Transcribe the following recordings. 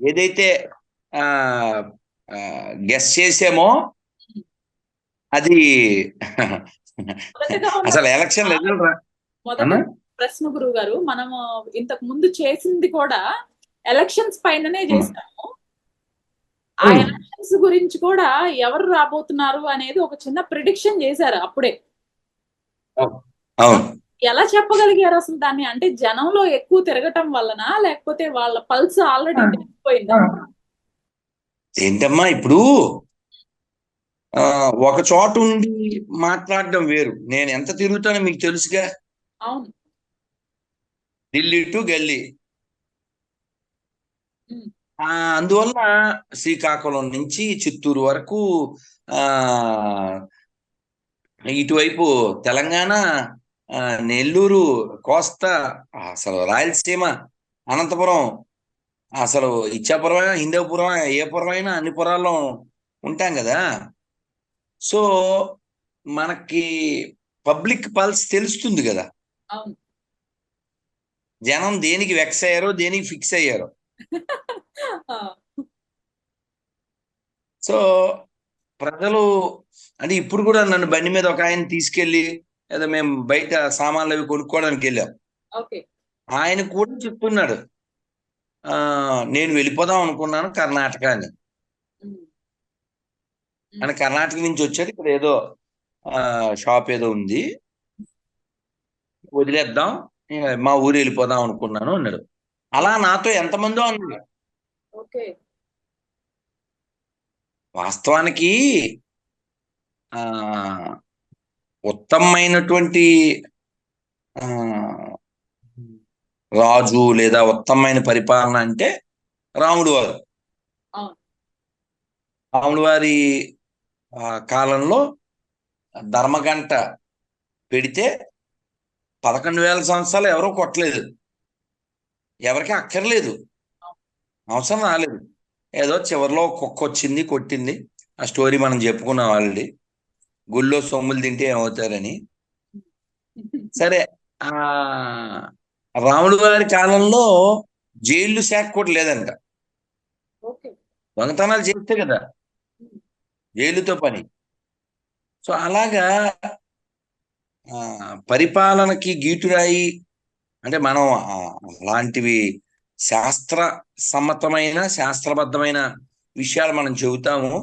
ఏదైతే గెస్ చేసామో అది అసలు ఎలక్షన్ రిజల్ట్ మొదటి ప్రశ్న గురువు గారు, మనము ఇంతకు ముందు చేసింది కూడా ఎలక్షన్స్ పైననే చేసాము. ఆ ఎలక్షన్స్ గురించి కూడా ఎవరు రాబోతున్నారు అనేది ఒక చిన్న ప్రిడిక్షన్ చేశారు అప్పుడే. ఎలా చెప్పగలిగారు అసలు దాన్ని? అంటే జనంలో ఎక్కువ తిరగటం వలన, లేకపోతే వాళ్ళ పల్స్ ఆల్రెడీ తెలిసిపోయిందా? ఏంటమ్మా ఇప్పుడు ఒక చోట ఉండి మాట్లాడడం వేరు. నేను ఎంత తిరుగుతానో మీకు తెలుసుగా. అవును. ఢిల్లీ టు గల్లీ. అందువల్ల శ్రీకాకుళం నుంచి చిత్తూరు వరకు, ఇటువైపు తెలంగాణ, నెల్లూరు, కోస్తా, అసలు రాయలసీమ, అనంతపురం, అసలు ఇచ్చాపురం, హిందూపురం, ఏ పురం అయినా అన్ని పురాల్లో ఉంటాం కదా. సో మనకి పబ్లిక్ పల్స్ తెలుస్తుంది కదా. జనం దేనికి వెక్స్ అయ్యారో, దేనికి ఫిక్స్ అయ్యారో. సో ప్రజలు అంటే ఇప్పుడు కూడా నన్ను బండి మీద ఒక ఆయన తీసుకెళ్లి, ఏదో మేము బయట సామాన్లు అవి కొనుక్కోవడానికి వెళ్ళాం. ఆయన కూడా చెప్తున్నాడు, నేను వెళ్ళిపోదాం అనుకున్నాను కర్ణాటక అని. ఆయన కర్ణాటక నుంచి వచ్చాడు, ఇక్కడ ఏదో షాప్ ఏదో ఉంది, వదిలేద్దాం, మా ఊరు వెళ్ళిపోదాం అనుకున్నాను అన్నాడు. అలా నాతో ఎంతమందో అన్నాడు. వాస్తవానికి ఉత్తమమైనటువంటి రాజు లేదా ఉత్తమమైన పరిపాలన అంటే రాముడు వారు. రాముడు వారి కాలంలో ధర్మగంట పెడితే 11,000 సంవత్సరాలు ఎవరో కొట్టలేదు, ఎవరికి అక్కర్లేదు, అవసరం రాలేదు. ఏదో చివరిలో కుక్క వచ్చింది కొట్టింది. ఆ స్టోరీ మనం చెప్పుకున్నాం ఆల్రెడీ, గుళ్ళో సొమ్ములు తింటే ఏమవుతారని. సరే, రాముడు గారి కాలంలో జైలు శాఖ కూడా లేదంట. దొంగతనాలు చేస్తే కదా జైలుతో పని. సో అలాగా పరిపాలనకి గీటురాయి అంటే మనం అలాంటివి శాస్త్ర సమ్మతమైన శాస్త్రబద్ధమైన విషయాలు మనం చెబుతాము.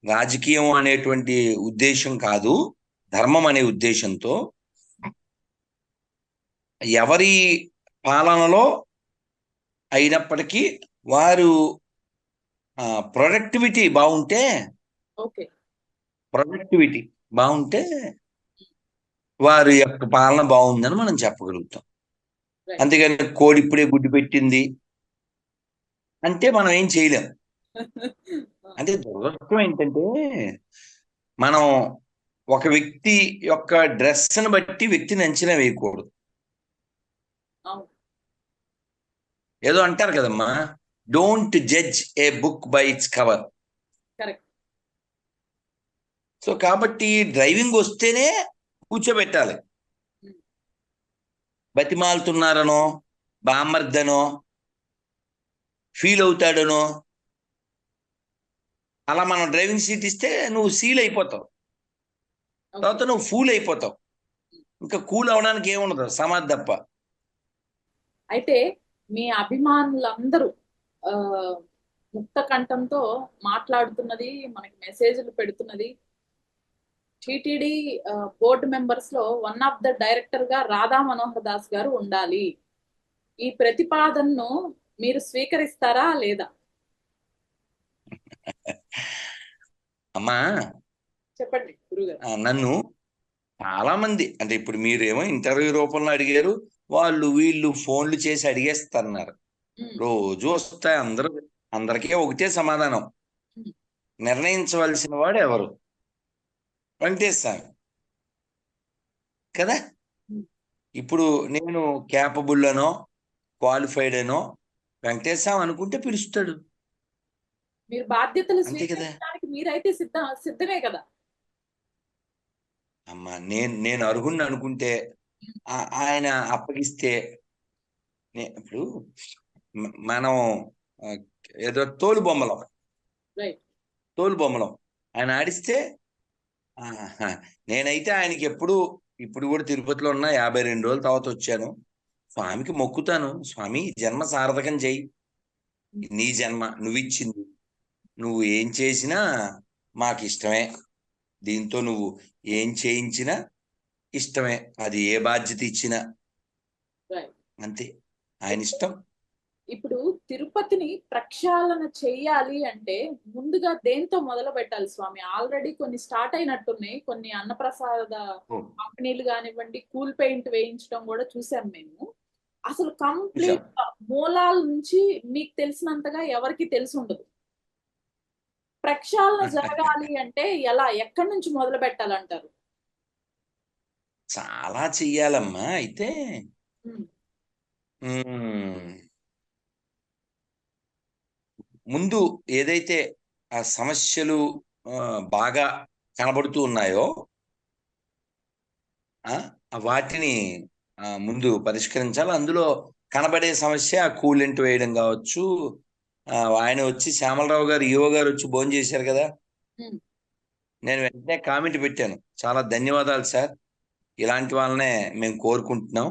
రాజకీయం అనేటువంటి ఉద్దేశం కాదు, ధర్మం అనే ఉద్దేశంతో. ఎవరి పాలనలో అయినప్పటికీ వారు ప్రొడక్టివిటీ బాగుంటే వారి యొక్క పాలన బాగుందని మనం చెప్పగలుగుతాం. అంతేగాని కోడి ఇప్పుడే గుడ్డు పెట్టింది అంటే మనం ఏం చేయలేం. అంటే దురదృష్టం ఏంటంటే, మనం ఒక వ్యక్తి యొక్క డ్రెస్ని బట్టి వ్యక్తిని అంచనా వేయకూడదు. ఏదో అంటారు కదమ్మా, don't judge A book by its cover. So కాబట్టి డ్రైవింగ్ వస్తేనే కూర్చోబెట్టాలి. బతిమాలుతున్నారనో, బామర్దనో, ఫీల్ అవుతాడనో అలా మనం డ్రైవింగ్ సీట్ ఇస్తే నువ్వు సీల్ అయిపోతావు, తర్వాత నువ్వు ఫూల్ అయిపోతావు. ఇంకా కూల్ అవడానికి ఏముండదు, సమాధి తప్ప. అయితే మీ అభిమానులందరూ ముక్త కంఠంతో మాట్లాడుతున్నది, మనకి మెసేజ్లు పెడుతున్నది, టిటిడి బోర్డు మెంబర్స్ లో వన్ ఆఫ్ ద డైరెక్టర్ గా రాధా మనోహర్ దాస్ గారు ఉండాలి. ఈ ప్రతిపాదనను మీరు స్వీకరిస్తారా లేదా? అమ్మా చెప్పండి గురుగారు. నన్ను చాలా మంది, అంటే ఇప్పుడు మీరేమో ఇంటర్వ్యూ రూపంలో అడిగారు, వాళ్ళు వీళ్ళు ఫోన్లు చేసి అడిగేస్తున్నారు. రోజు వస్తాయి, అందరికీ ఒకటే సమాధానం, నిర్ణయించవలసిన వాడు ఎవరు? వెంకటేష్ స్వామి కదా. ఇప్పుడు నేను క్యాపబుల్ అనో క్వాలిఫైడ్ అనో వెంకటేష్ స్వామి అనుకుంటే పిలుస్తాడు. మీరు బాధ్యతలు స్వీకరించడానికి మీరైతే సిద్ధమే కదా అమ్మా. నేను అర్హుణ్ణి అనుకుంటే ఆయన అప్పగిస్తే, ఇప్పుడు మనం ఏదో తోలు బొమ్మలం రైట్. తోలు బొమ్మలం ఆయన ఆడిస్తే ఆహా, నేనైతే ఆయనకి ఇప్పుడు కూడా తిరుపతిలో ఉన్న 52 రోజుల తర్వాత వచ్చాను. స్వామికి మొక్కుతాను, స్వామి ఈ జన్మ సార్థకం చెయ్యి, నీ జన్మ నువ్విచ్చింది, నువ్వు ఏం చేసినా మాకు ఇష్టమే, దీంతో నువ్వు ఏం చేయించినా ఇష్టమే, అది ఏ బాధ్యత ఇచ్చినా రైట్. అంతే, ఆయన ఇష్టం. ఇప్పుడు తిరుపతిని ప్రక్షాళన చెయ్యాలి అంటే ముందుగా దేంతో మొదలు పెట్టాలి స్వామి? ఆల్రెడీ కొన్ని స్టార్ట్ అయినట్టున్నాయి, కొన్ని అన్నప్రసాద కంపెనీలు కానివ్వండి, కూల్ పెయింట్ వేయించడం కూడా చూసాం మేము. అసలు కంప్లీట్ మూలాల నుంచి మీకు తెలిసినంతగా ఎవరికి తెలిసి ఉండదు. ప్రక్షాళన జరగాలి అంటే ఎలా, ఎక్కడి నుంచి మొదలు పెట్టాలంటారు? చాలా చెయ్యాలమ్మా. అయితే ముందు ఏదైతే ఆ సమస్యలు బాగా కనబడుతూ ఉన్నాయో వాటిని ముందు పరిష్కరించాలి. అందులో కనబడే సమస్య కూలెంట్ వేయడం కావచ్చు. ఆయన వచ్చి శ్యామలరావు గారు ఈఓ గారు వచ్చి భోజనం చేశారు కదా, నేను వెంటనే కామెంట్ పెట్టాను, చాలా ధన్యవాదాలు సార్, ఇలాంటి వాళ్ళనే మేము కోరుకుంటున్నాం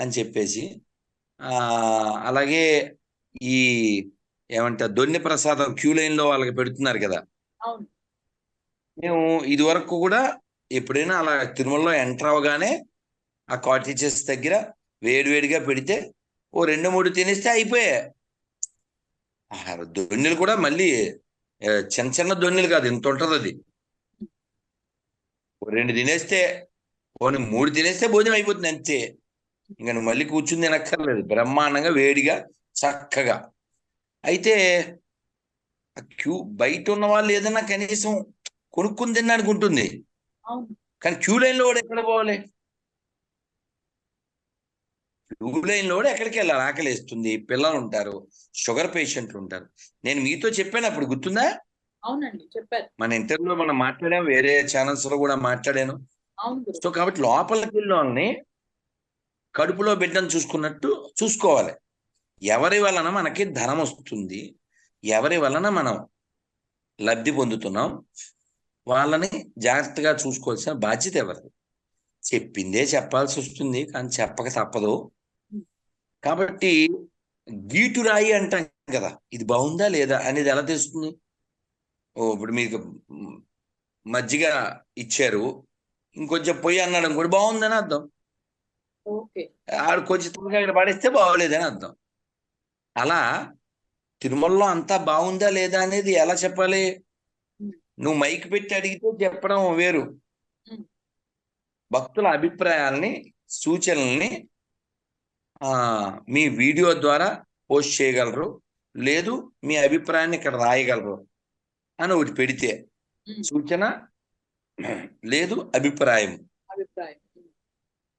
అని చెప్పేసి. అలాగే ఈ ఏమంటారు దొన్నె ప్రసాదం క్యూ లైన్ లో వాళ్ళకి పెడుతున్నారు కదా, మేము ఇది వరకు కూడా ఎప్పుడైనా అలా తిరుమలలో ఎంటర్ అవగానే ఆ కాటేజెస్ దగ్గర వేడివేడిగా పెడితే ఓ 2-3 తినేస్తే అయిపోయాయి. దొన్నెలు కూడా మళ్ళీ చిన్న చిన్న దొన్నెలు కాదు, ఇంత ఉంటుంది అది. 2 తినేస్తే, 3 తినేస్తే భోజనం అయిపోతుంది అంతే. ఇంకా నువ్వు మళ్ళీ కూర్చుని తినక్కర్లేదు, బ్రహ్మాండంగా వేడిగా చక్కగా. అయితే క్యూ బయట ఉన్న వాళ్ళు ఏదన్నా కనీసం కొనుక్కుని తినడానికి ఉంటుంది, కానీ క్యూ లైన్ లో కూడా ఎక్కడ పోవాలి? క్యూ లైన్ లో కూడా ఎక్కడికి వెళ్ళాలి? ఆకలి వేస్తుంది, పిల్లలు ఉంటారు, షుగర్ పేషెంట్లు ఉంటారు. నేను మీతో చెప్పాను అప్పుడు, గుర్తుందా? అవునండి, చెప్పారు. మన ఇంటర్వ్యూలో మనం మాట్లాడాం, వేరే ఛానల్స్ లో కూడా మాట్లాడాను. సో కాబట్టి లోపలికి వెళ్ళిన వాళ్ళని కడుపులో బిడ్డను చూసుకున్నట్టు చూసుకోవాలి. ఎవరి వలన మనకి ధనం వస్తుంది, ఎవరి వలన మనం లబ్ధి పొందుతున్నాం, వాళ్ళని జాగ్రత్తగా చూసుకోవాల్సిన బాధ్యత ఎవరిది? చెప్పిందే చెప్పాల్సి వస్తుంది, కానీ చెప్పక తప్పదు. కాబట్టి గీటురాయి అంటాం కదా, ఇది బాగుందా లేదా అనేది ఎలా తెలుస్తుంది? ఇప్పుడు మీకు మజ్జిగ ఇచ్చారు, ఇంకొంచెం పొయ్యి అన్నాడు అనుకోండి, బాగుందని అర్థం. ఆడు కొంచెం త్వరగా ఇక్కడ పడేస్తే బాగోలేదని అర్థం. అలా తిరుమలలో అంతా బాగుందా లేదా అనేది ఎలా చెప్పాలి? నువ్వు మైక్ పెట్టి అడిగితే చెప్పడం వేరు, భక్తుల అభిప్రాయాల్ని, సూచనల్ని మీ వీడియో ద్వారా పోస్ట్ చేయగలరు, లేదు మీ అభిప్రాయాన్ని ఇక్కడ రాయగలరు అని ఒకటి పెడితే, సూచన లేదు అభిప్రాయం.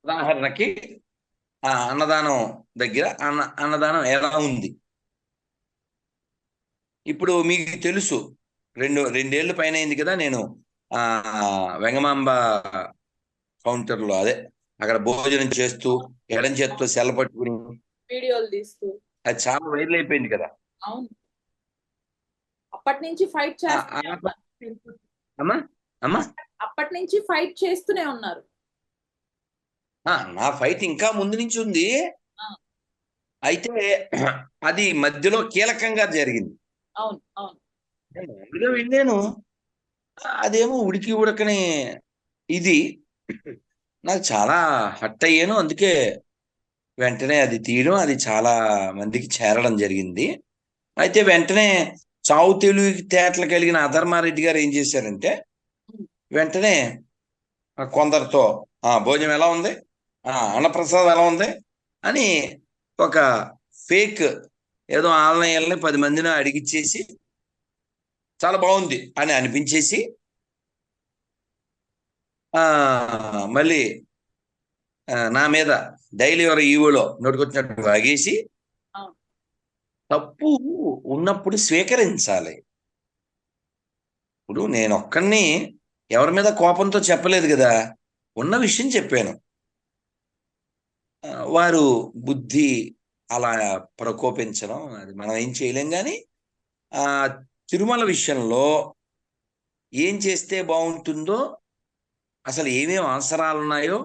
ఉదాహరణకి అన్నదానం దగ్గర అన్నదానం ఎలా ఉంది? ఇప్పుడు మీకు తెలుసు, రెండేళ్ల పైన అయింది కదా నేను వెంగమాంబ కౌంటర్లో, అదే అక్కడ భోజనం చేస్తూ ఎడం చేత్తో సెల పట్టుకుని వీడియోలు తీస్తూ అది చాలా వైరల్ అయిపోయింది కదా. అవును, అప్పటి నుంచి ఫైట్ అప్పటి నుంచి ఫైట్ చేస్తూనే ఉన్నారు. నా ఫైట్ ఇంకా ముందు నుంచి ఉంది. అయితే అది మధ్యలో కీలకంగా జరిగింది. అవును అవును, మామూలుగా వెళ్ళాను, అదేమో ఉడకని ఇది నాకు చాలా హట్ అయ్యాను. అందుకే వెంటనే అది తీయడం, అది చాలా మందికి చేరడం జరిగింది. అయితే వెంటనే చావు తెలివి తేటలు కలిగిన అధర్మారెడ్డి గారు ఏం చేశారంటే, వెంటనే కొందరితో భోజనం ఎలా ఉంది, అన్నప్రసాదం ఎలా ఉంది అని ఒక ఫేక్ ఏదో ఆన్లైన్లని 10 మందిని అడిగిచ్చేసి చాలా బాగుంది అని అనిపించేసి మళ్ళీ నా మీద డైలీ ఎవరు ఈవోలో నోటుకొచ్చినట్టు వాగేసి, తప్పు ఉన్నప్పుడు స్వీకరించాలి. ఇప్పుడు నేను ఒక్కడిని ఎవరి మీద కోపంతో చెప్పలేదు కదా, ఉన్న విషయం చెప్పాను. వారు బుద్ధి అలా ప్రకోపించడం అది మనం ఏం చేయలేం. కానీ ఆ తిరుమల విషయంలో ఏం చేస్తే బాగుంటుందో, అసలు ఏమేమి అవసరాలు ఉన్నాయో,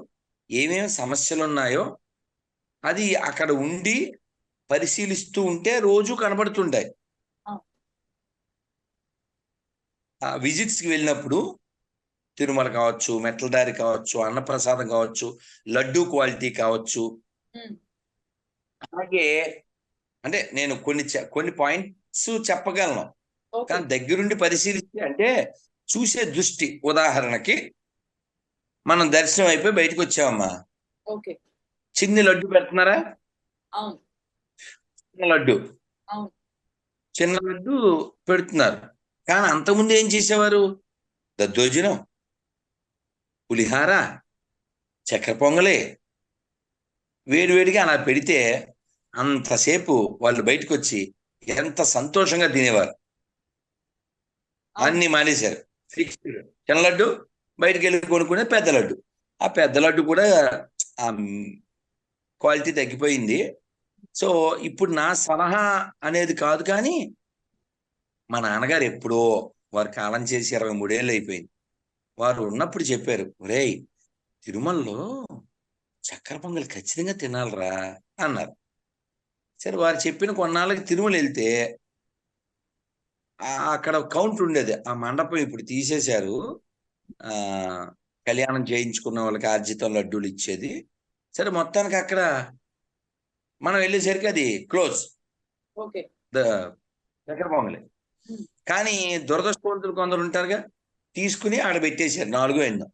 ఏమేమి సమస్యలు ఉన్నాయో అది అక్కడ ఉండి పరిశీలిస్తూ ఉంటే రోజు కనబడుతుంటాయి. విజిట్స్కి వెళ్ళినప్పుడు తిరుమల కావచ్చు, మెట్ల దారి కావచ్చు, అన్నప్రసాదం కావచ్చు, లడ్డూ క్వాలిటీ కావచ్చు. అలాగే అంటే నేను కొన్ని పాయింట్స్ చెప్పగలను, కానీ దగ్గరుండి పరిశీలిస్తే అంటే చూసే దృష్టి. ఉదాహరణకి మనం దర్శనం అయిపోయి బయటకు వచ్చామమ్మా, చిన్ని లడ్డు పెడుతున్నారా? చిన్న లడ్డు పెడుతున్నారు. కానీ అంతకుముందు ఏం చేసేవారు? దద్దోజనం, పులిహార, చక్కెర పొంగలి వేడివేడిగా అలా పెడితే అంతసేపు వాళ్ళు బయటకు వచ్చి ఎంత సంతోషంగా తినేవారు. అన్ని మానేశారు. ఫిక్స్డ్ చిన్న లడ్డు, బయటకు వెళ్ళి కొనుక్కునే పెద్ద లడ్డు. ఆ పెద్ద లడ్డు కూడా క్వాలిటీ తగ్గిపోయింది. సో ఇప్పుడు నా సలహా అనేది కాదు, కానీ మా నాన్నగారు ఎప్పుడో, వారు కాలం చేసి 23 ఏళ్ళు అయిపోయింది, వారు ఉన్నప్పుడు చెప్పారు, ఒరేయ్ తిరుమలలో చక్కెర పొంగల్ ఖచ్చితంగా తినాలిరా అన్నారు. సరే, వారు చెప్పిన కొన్నాళ్ళకి తిరుమల వెళ్తే అక్కడ కౌంటర్ ఉండేది. ఆ మండపం ఇప్పుడు తీసేశారు. కళ్యాణం చేయించుకున్న వాళ్ళకి ఆర్జితం లడ్డూలు ఇచ్చేది. సరే, మొత్తానికి అక్కడ మనం వెళ్ళేసరికి అది క్లోజ్, చక్కెర పొంగలి. కానీ దురదృష్టవంతులు కొందరు ఉంటారుగా, తీసుకుని ఆడ పెట్టేశారు. 4 ఎన్నో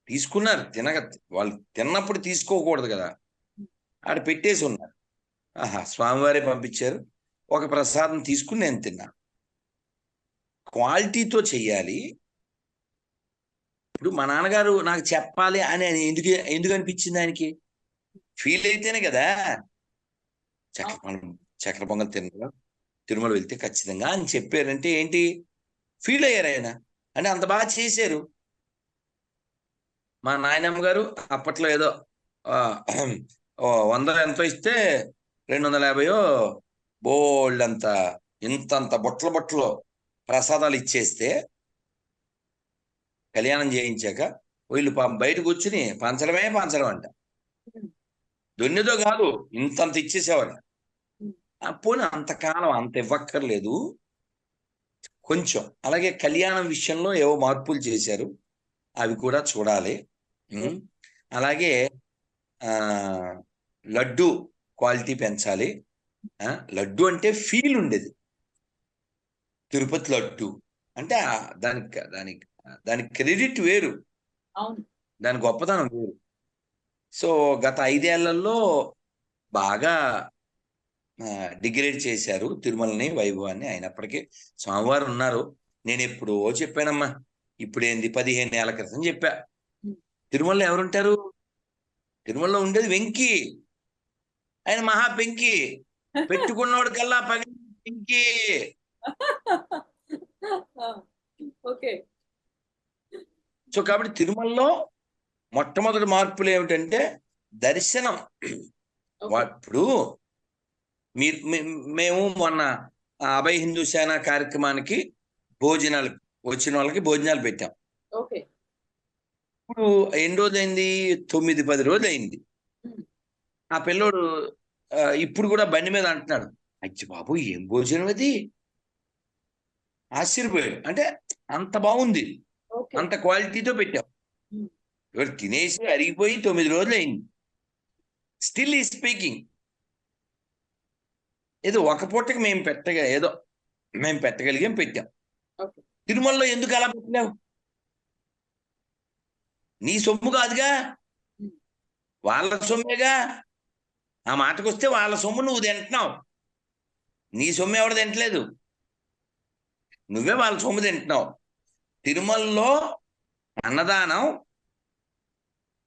తీసుకున్నారు. వాళ్ళు తిన్నప్పుడు తీసుకోకూడదు కదా, ఆడ పెట్టేసి ఉన్నారు. ఆహా, స్వామివారే పంపించారు. ఒక ప్రసాదం తీసుకుని నేను తిన్నా. క్వాలిటీతో చెయ్యాలి. ఇప్పుడు మా నాన్నగారు నాకు చెప్పాలి అని ఎందుకు అనిపించింది ఆయనకి? ఫీల్ అయితేనే కదా. చక్కెర పొంగల్ తిరుమల వెళ్తే ఖచ్చితంగా అని చెప్పారంటే ఏంటి? ఫీల్ అయ్యారు ఆయన. అంటే అంత బాగా చేశారు. మా నాయనమ్మ గారు అప్పట్లో ఏదో 100 ఎంతో ఇస్తే 250 బోల్డ్ అంత ఇంతంత బొట్టలు ప్రసాదాలు ఇచ్చేస్తే, కళ్యాణం చేయించాక వీళ్ళు బయట కూర్చుని పంచడం అంట. దొన్నిదో కాదు, ఇంతంత ఇచ్చేసేవారు. పోనీ అంతకాలం అంత ఇవ్వక్కర్లేదు కొంచెం. అలాగే కళ్యాణం విషయంలో ఏవో మార్పులు చేశారు, అవి కూడా చూడాలి. అలాగే లడ్డు క్వాలిటీ పెంచాలి. లడ్డు అంటే ఫీల్ ఉండేది. తిరుపతి లడ్డు అంటే దానికి క్రెడిట్ వేరు, దాని గొప్పతనం వేరు. సో గత 5 ఏళ్లలో బాగా డిగ్రేడ్ చేశారు తిరుమలని, వైభవాన్ని. అయినప్పటికీ స్వామివారు ఉన్నారు. నేను ఎప్పుడో చెప్పానమ్మా, ఇప్పుడేంది 15 ఏళ్ల క్రితం చెప్పా. తిరుమలలో ఎవరుంటారు? తిరుమలలో ఉండేది వెంకీ. ఆయన మహా పెంకి, పెట్టుకున్నోడు కల్లా పెంకి. సో కాబట్టి తిరుమలలో మొట్టమొదటి మార్పులు ఏమిటంటే దర్శనం. ఇప్పుడు మేము మొన్న అభయ హిందూ సేన కార్యక్రమానికి భోజనాలు వచ్చిన వాళ్ళకి భోజనాలు పెట్టాం. ఇప్పుడు ఎన్ని రోజులైంది? 9-10 రోజులు అయింది. ఆ పిల్లోడు ఇప్పుడు కూడా బండి మీద అంటున్నాడు, అచ్చి బాబు ఏం భోజనం అది, ఆశ్చర్యపోయాడు. అంటే అంత బాగుంది, అంత క్వాలిటీతో పెట్టాం. ఎవరు తినేసి అరిగిపోయి 9 రోజులు అయింది. స్టిల్ ఈ స్పీకింగ్. ఏదో ఒక పూటకి మేము పెట్టగలిగాం, పెట్టాం. తిరుమలలో ఎందుకు అలా పెట్టినావు? నీ సొమ్ము కాదుగా, వాళ్ళ సొమ్మేగా. ఆ మాటకు వస్తే వాళ్ళ సొమ్ము నువ్వు తింటున్నావు, నీ సొమ్ము ఎవడు తింటలేదు, నువ్వే వాళ్ళ సొమ్ము తింటున్నావు. తిరుమలలో అన్నదానం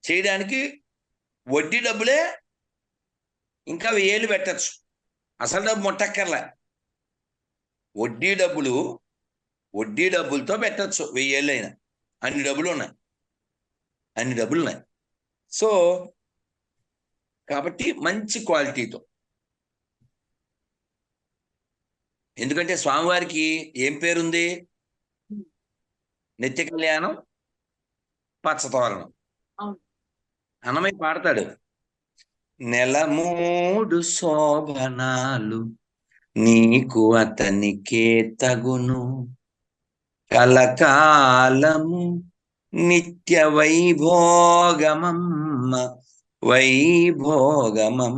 చేయడానికి వడ్డీ డబ్బులే ఇంకా 1000 పెట్టచ్చు, అసలు డబ్బు ముట్టక్కర్లే. వడ్డీ డబ్బులతో పెట్టచ్చు 1000 అయినా. అన్ని డబ్బులు ఉన్నాయి. సో కాబట్టి మంచి క్వాలిటీతో. ఎందుకంటే స్వామివారికి ఏం పేరుంది? నిత్య కళ్యాణం, పచ్చతోరణం. అవును. అన్నమయ్య పాడతాడు, నెలమూడు శోభనాలు నీకు అతనికే తగును, కలకాలము నిత్య వైభోగమమ్మ వైభోగమమ్మ.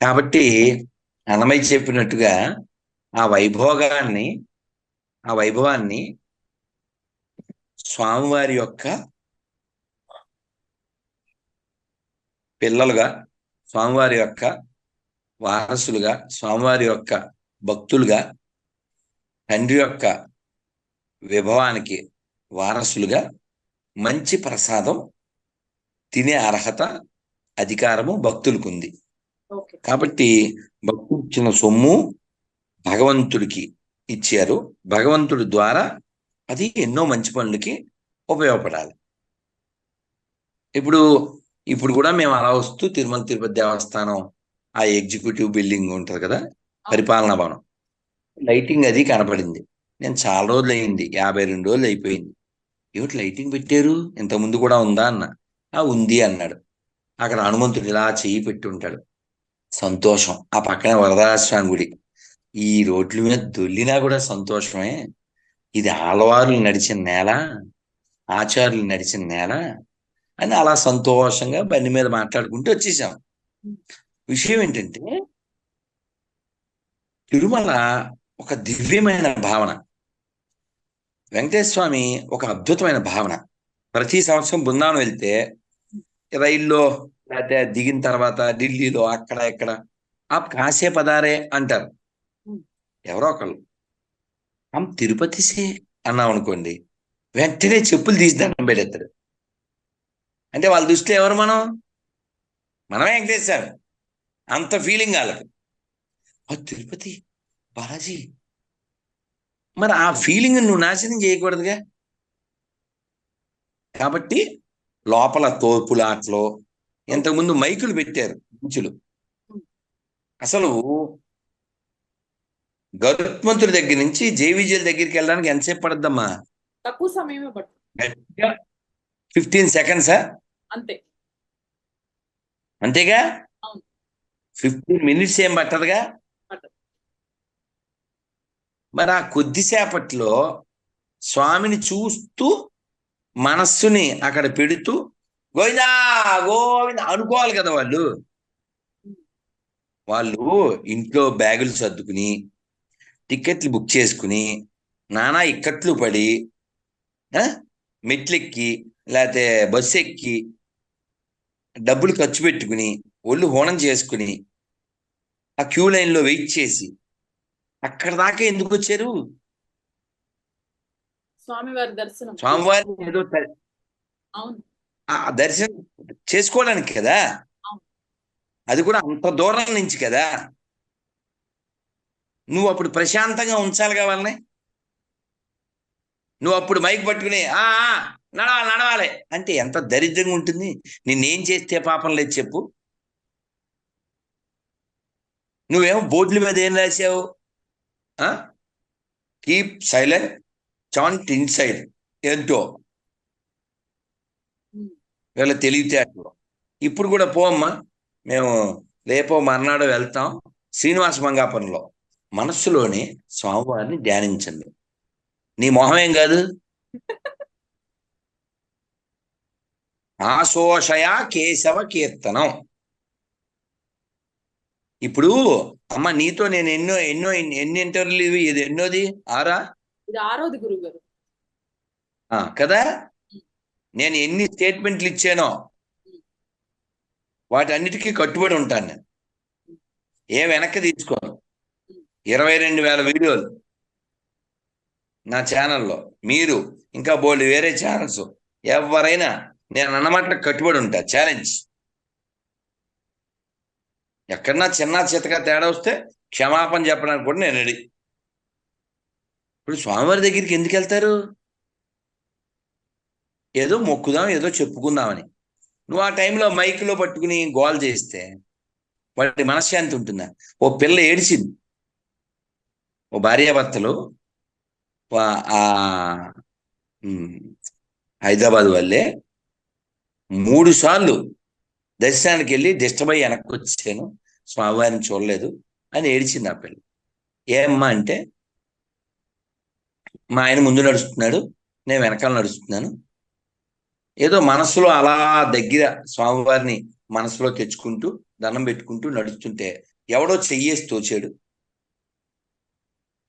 కాబట్టి అన్నమయ్య చెప్పినట్టుగా ఆ వైభవాన్ని స్వామివారి యొక్క పిల్లలుగా, స్వామివారి యొక్క వారసులుగా, స్వామివారి యొక్క భక్తులుగా, తండ్రి యొక్క విభవానికి వారసులుగా మంచి ప్రసాదం తినే అర్హత, అధికారము భక్తులకు ఉంది. ఓకే. కాబట్టి భక్తులు ఇచ్చిన సొమ్ము భగవంతుడికి ఇచ్చారు. భగవంతుడి ద్వారా అది ఎన్నో మంచి పనులకి ఉపయోగపడాలి. ఇప్పుడు కూడా మేము అలా వస్తూ తిరుమల తిరుపతి దేవస్థానం ఆ ఎగ్జిక్యూటివ్ బిల్డింగ్ ఉంటది కదా, పరిపాలనా భవనం, లైటింగ్ అది కనపడింది. నేను చాలా రోజులు అయింది, 52 రోజులు అయిపోయింది. ఏమిటి లైటింగ్ పెట్టారు, ఇంతకుముందు కూడా ఉందా అన్న. ఉంది అన్నాడు. అక్కడ హనుమంతుడు ఇలా చెయ్యి పెట్టి ఉంటాడు. సంతోషం. ఆ పక్కన వరదరాజస్వామి గుడి. ఈ రోడ్ల మీద దొల్లినా కూడా సంతోషమే. ఇది ఆలవారులు నడిచిన నేల, ఆచారులు నడిచిన నేల అని అలా సంతోషంగా బండి మీద మాట్లాడుకుంటూ వచ్చేసాం. విషయం ఏంటంటే, తిరుమల ఒక దివ్యమైన భావన, వెంకటేశ్వర స్వామి ఒక అద్భుతమైన భావన. ప్రతి సంవత్సరం బృందావనం వెళ్తే రైల్లో లేకపోతే దిగిన తర్వాత ఢిల్లీలో అక్కడ ఎక్కడ కాసే పదారే అంటారు ఎవరో ఒకళ్ళు. తిరుపతి సే అన్నాం అనుకోండి, వెంటనే చెప్పులు తీసి దండం పెట్టేస్తారు. అంటే వాళ్ళ దృష్టిలో ఎవరు? మనమే వెంకటేశ్వర. అంత ఫీలింగ్ వాళ్ళకి. తిరుపతి బాలాజీ. మరి ఆ ఫీలింగ్ నువ్వు నాశనం చేయకూడదుగా. కాబట్టి లోపల తోపులాట్లో ఇంతకుముందు మైకులు పెట్టారు బీచ్లు. అసలు గరుత్మంతుడి దగ్గర నుంచి జేవిజీల దగ్గరికి వెళ్ళడానికి ఎంతసేపు పడద్దమ్మా? తక్కువ సమయమే పడుతుంది. 15 సెకండ్సా? అంతే. అంతేగా? 15 మినిట్స్ ఏం పట్టదుగా. మరి ఆ కొద్దిసేపట్లో స్వామిని చూస్తూ మనస్సుని అక్కడ పెడుతూ గోవిందా గోవింద అనుకోవాలి కదా. వాళ్ళు ఇంట్లో బ్యాగులు సర్దుకుని, టికెట్లు బుక్ చేసుకుని, నానా ఇక్కట్లు పడి, మెట్లెక్కి లేకపోతే బస్సు ఎక్కి డబ్బులు ఖర్చు పెట్టుకుని ఒళ్ళు హోనం చేసుకుని ఆ క్యూ లైన్లో వెయిట్ చేసి అక్కడ దాకా ఎందుకు వచ్చారు? స్వామివారి దర్శనం, స్వామివారిని ఏదో ఆ దర్శనం చేసుకోవడానికి కదా. అది కూడా అంత దూరం నుంచి కదా. నువ్వు అప్పుడు ప్రశాంతంగా ఉంచాలిగా వాళ్ళని. నువ్వు అప్పుడు మైక్ పట్టుకుని నడవాలి అంటే ఎంత దరిద్రంగా ఉంటుంది. నిన్నేం చేస్తే పాపం లేదు చెప్పు. నువ్వేమో బోర్డుల మీద ఏం రాసావు? Keep silent, chant inside. ఏంటో వీళ్ళ తెలివితేటలు. ఇప్పుడు కూడా పోమ్మా, మేము రేపో మర్నాడో వెళ్తాం శ్రీనివాస మంగాపురంలో. మనస్సులోని స్వామివారిని ధ్యానించండి. నీ మొహమేం కాదు. ఆశోషయ కేశవ కీర్తనం. ఇప్పుడు అమ్మ నీతో నేను ఎన్ని ఇంటర్వ్యూలు, ఇది ఎన్నోది? 6? ఇది 6వది గురుగారు. కదా. నేను ఎన్ని స్టేట్మెంట్లు ఇచ్చానో వాటన్నిటికీ కట్టుబడి ఉంటాను నేను. ఏం వెనక్కి తీసుకోను. 22,000 వీడియోలు నా ఛానల్లో. మీరు ఇంకా బోల్డ్ వేరే ఛానల్స్, ఎవరైనా నేను అన్నమాట కట్టుబడి ఉంటా. ఛాలెంజ్. ఎక్కడన్నా చిన్న చితగా తేడా వస్తే క్షమాపణ చెప్పడానికి కూడా నేను రెడీ. ఇప్పుడు స్వామివారి దగ్గరికి ఎందుకు వెళ్తారు? ఏదో మొక్కుదాం, ఏదో చెప్పుకుందామని. నువ్వు ఆ టైంలో మైక్లో పట్టుకుని గోల్ చేస్తే వాడి మనశ్శాంతి ఉంటుందా? ఓ పిల్ల ఏడిచింది, ఓ భార్యాభర్తలు ఆ హైదరాబాద్ వాళ్ళే 3 సార్లు దర్శనానికి వెళ్ళి డిస్టర్బ్ అయ్యి వెనక్కి వచ్చాను, స్వామివారిని చూడలేదు అని ఏడిచింది ఆ పిల్ల. ఏమ్మా అంటే, మా ఆయన ముందు నడుస్తున్నాడు, నేను వెనకాల నడుస్తున్నాను, ఏదో మనసులో అలా దగ్గర స్వామివారిని మనసులో తెచ్చుకుంటూ దండం పెట్టుకుంటూ నడుస్తుంటే ఎవడో చెయ్యేసి తోచాడు.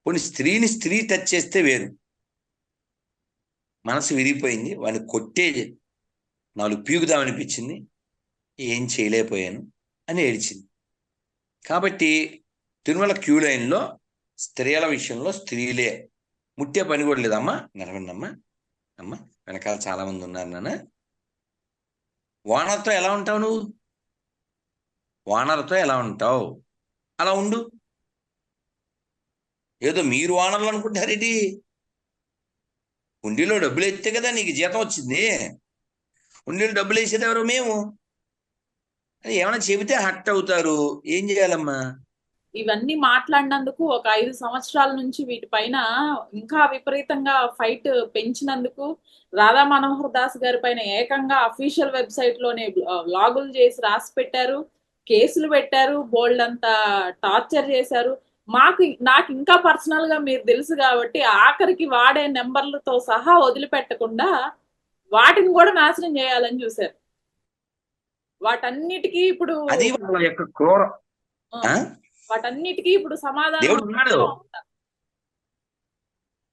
కొన్ని స్త్రీ టచ్ చేస్తే వేరు, మనసు విరిగిపోయింది, వాడిని కొట్టే 4 పీకుదామనిపించింది, ఏం చేయలేకపోయాను అని ఏడిచింది. కాబట్టి తిరుమల క్యూ లైన్లో స్త్రీల విషయంలో స్త్రీలే ముట్టే పని కూడా లేదమ్మా. నడవండి అమ్మా, వెనకాల చాలా మంది ఉన్నారు నాన్న. ఓనర్తో ఎలా ఉంటావు నువ్వు? ఓనర్తో ఎలా ఉంటావు? అలా ఉండు. ఏదో మీరు ఓనర్లు అనుకుంటారేంటి? హుండీలో డబ్బులు ఎత్తే కదా నీకు జీతం వచ్చింది. హుండీలో డబ్బులు వేసేది ఎవరు? మేము. అది ఏమైనా చెబితే హట్ అవుతారు, ఏం చేయాలమ్మా? ఇవన్నీ మాట్లాడినందుకు ఒక 5 సంవత్సరాల నుంచి వీటిపైన ఇంకా విపరీతంగా ఫైట్ పెంచినందుకు రాధా మనోహర్ దాస్ గారి పైన ఏకంగా అఫీషియల్ వెబ్సైట్ లోనే వ్లాగులు చేసి రాసి పెట్టారు, కేసులు పెట్టారు, బోల్డ్ అంతా టార్చర్ చేశారు. నాకు ఇంకా పర్సనల్ గా మీరు తెలుసు కాబట్టి ఆఖరికి వాడే నెంబర్లతో సహా వదిలిపెట్టకుండా వాటిని కూడా నాశనం చేయాలని చూశారు. వాటన్నిటికీ ఇప్పుడు అది వాళ్ళ యొక్క క్రూర. వాటన్నిటికీ ఇప్పుడు దేవుడు సమాధానం ఉన్నాడు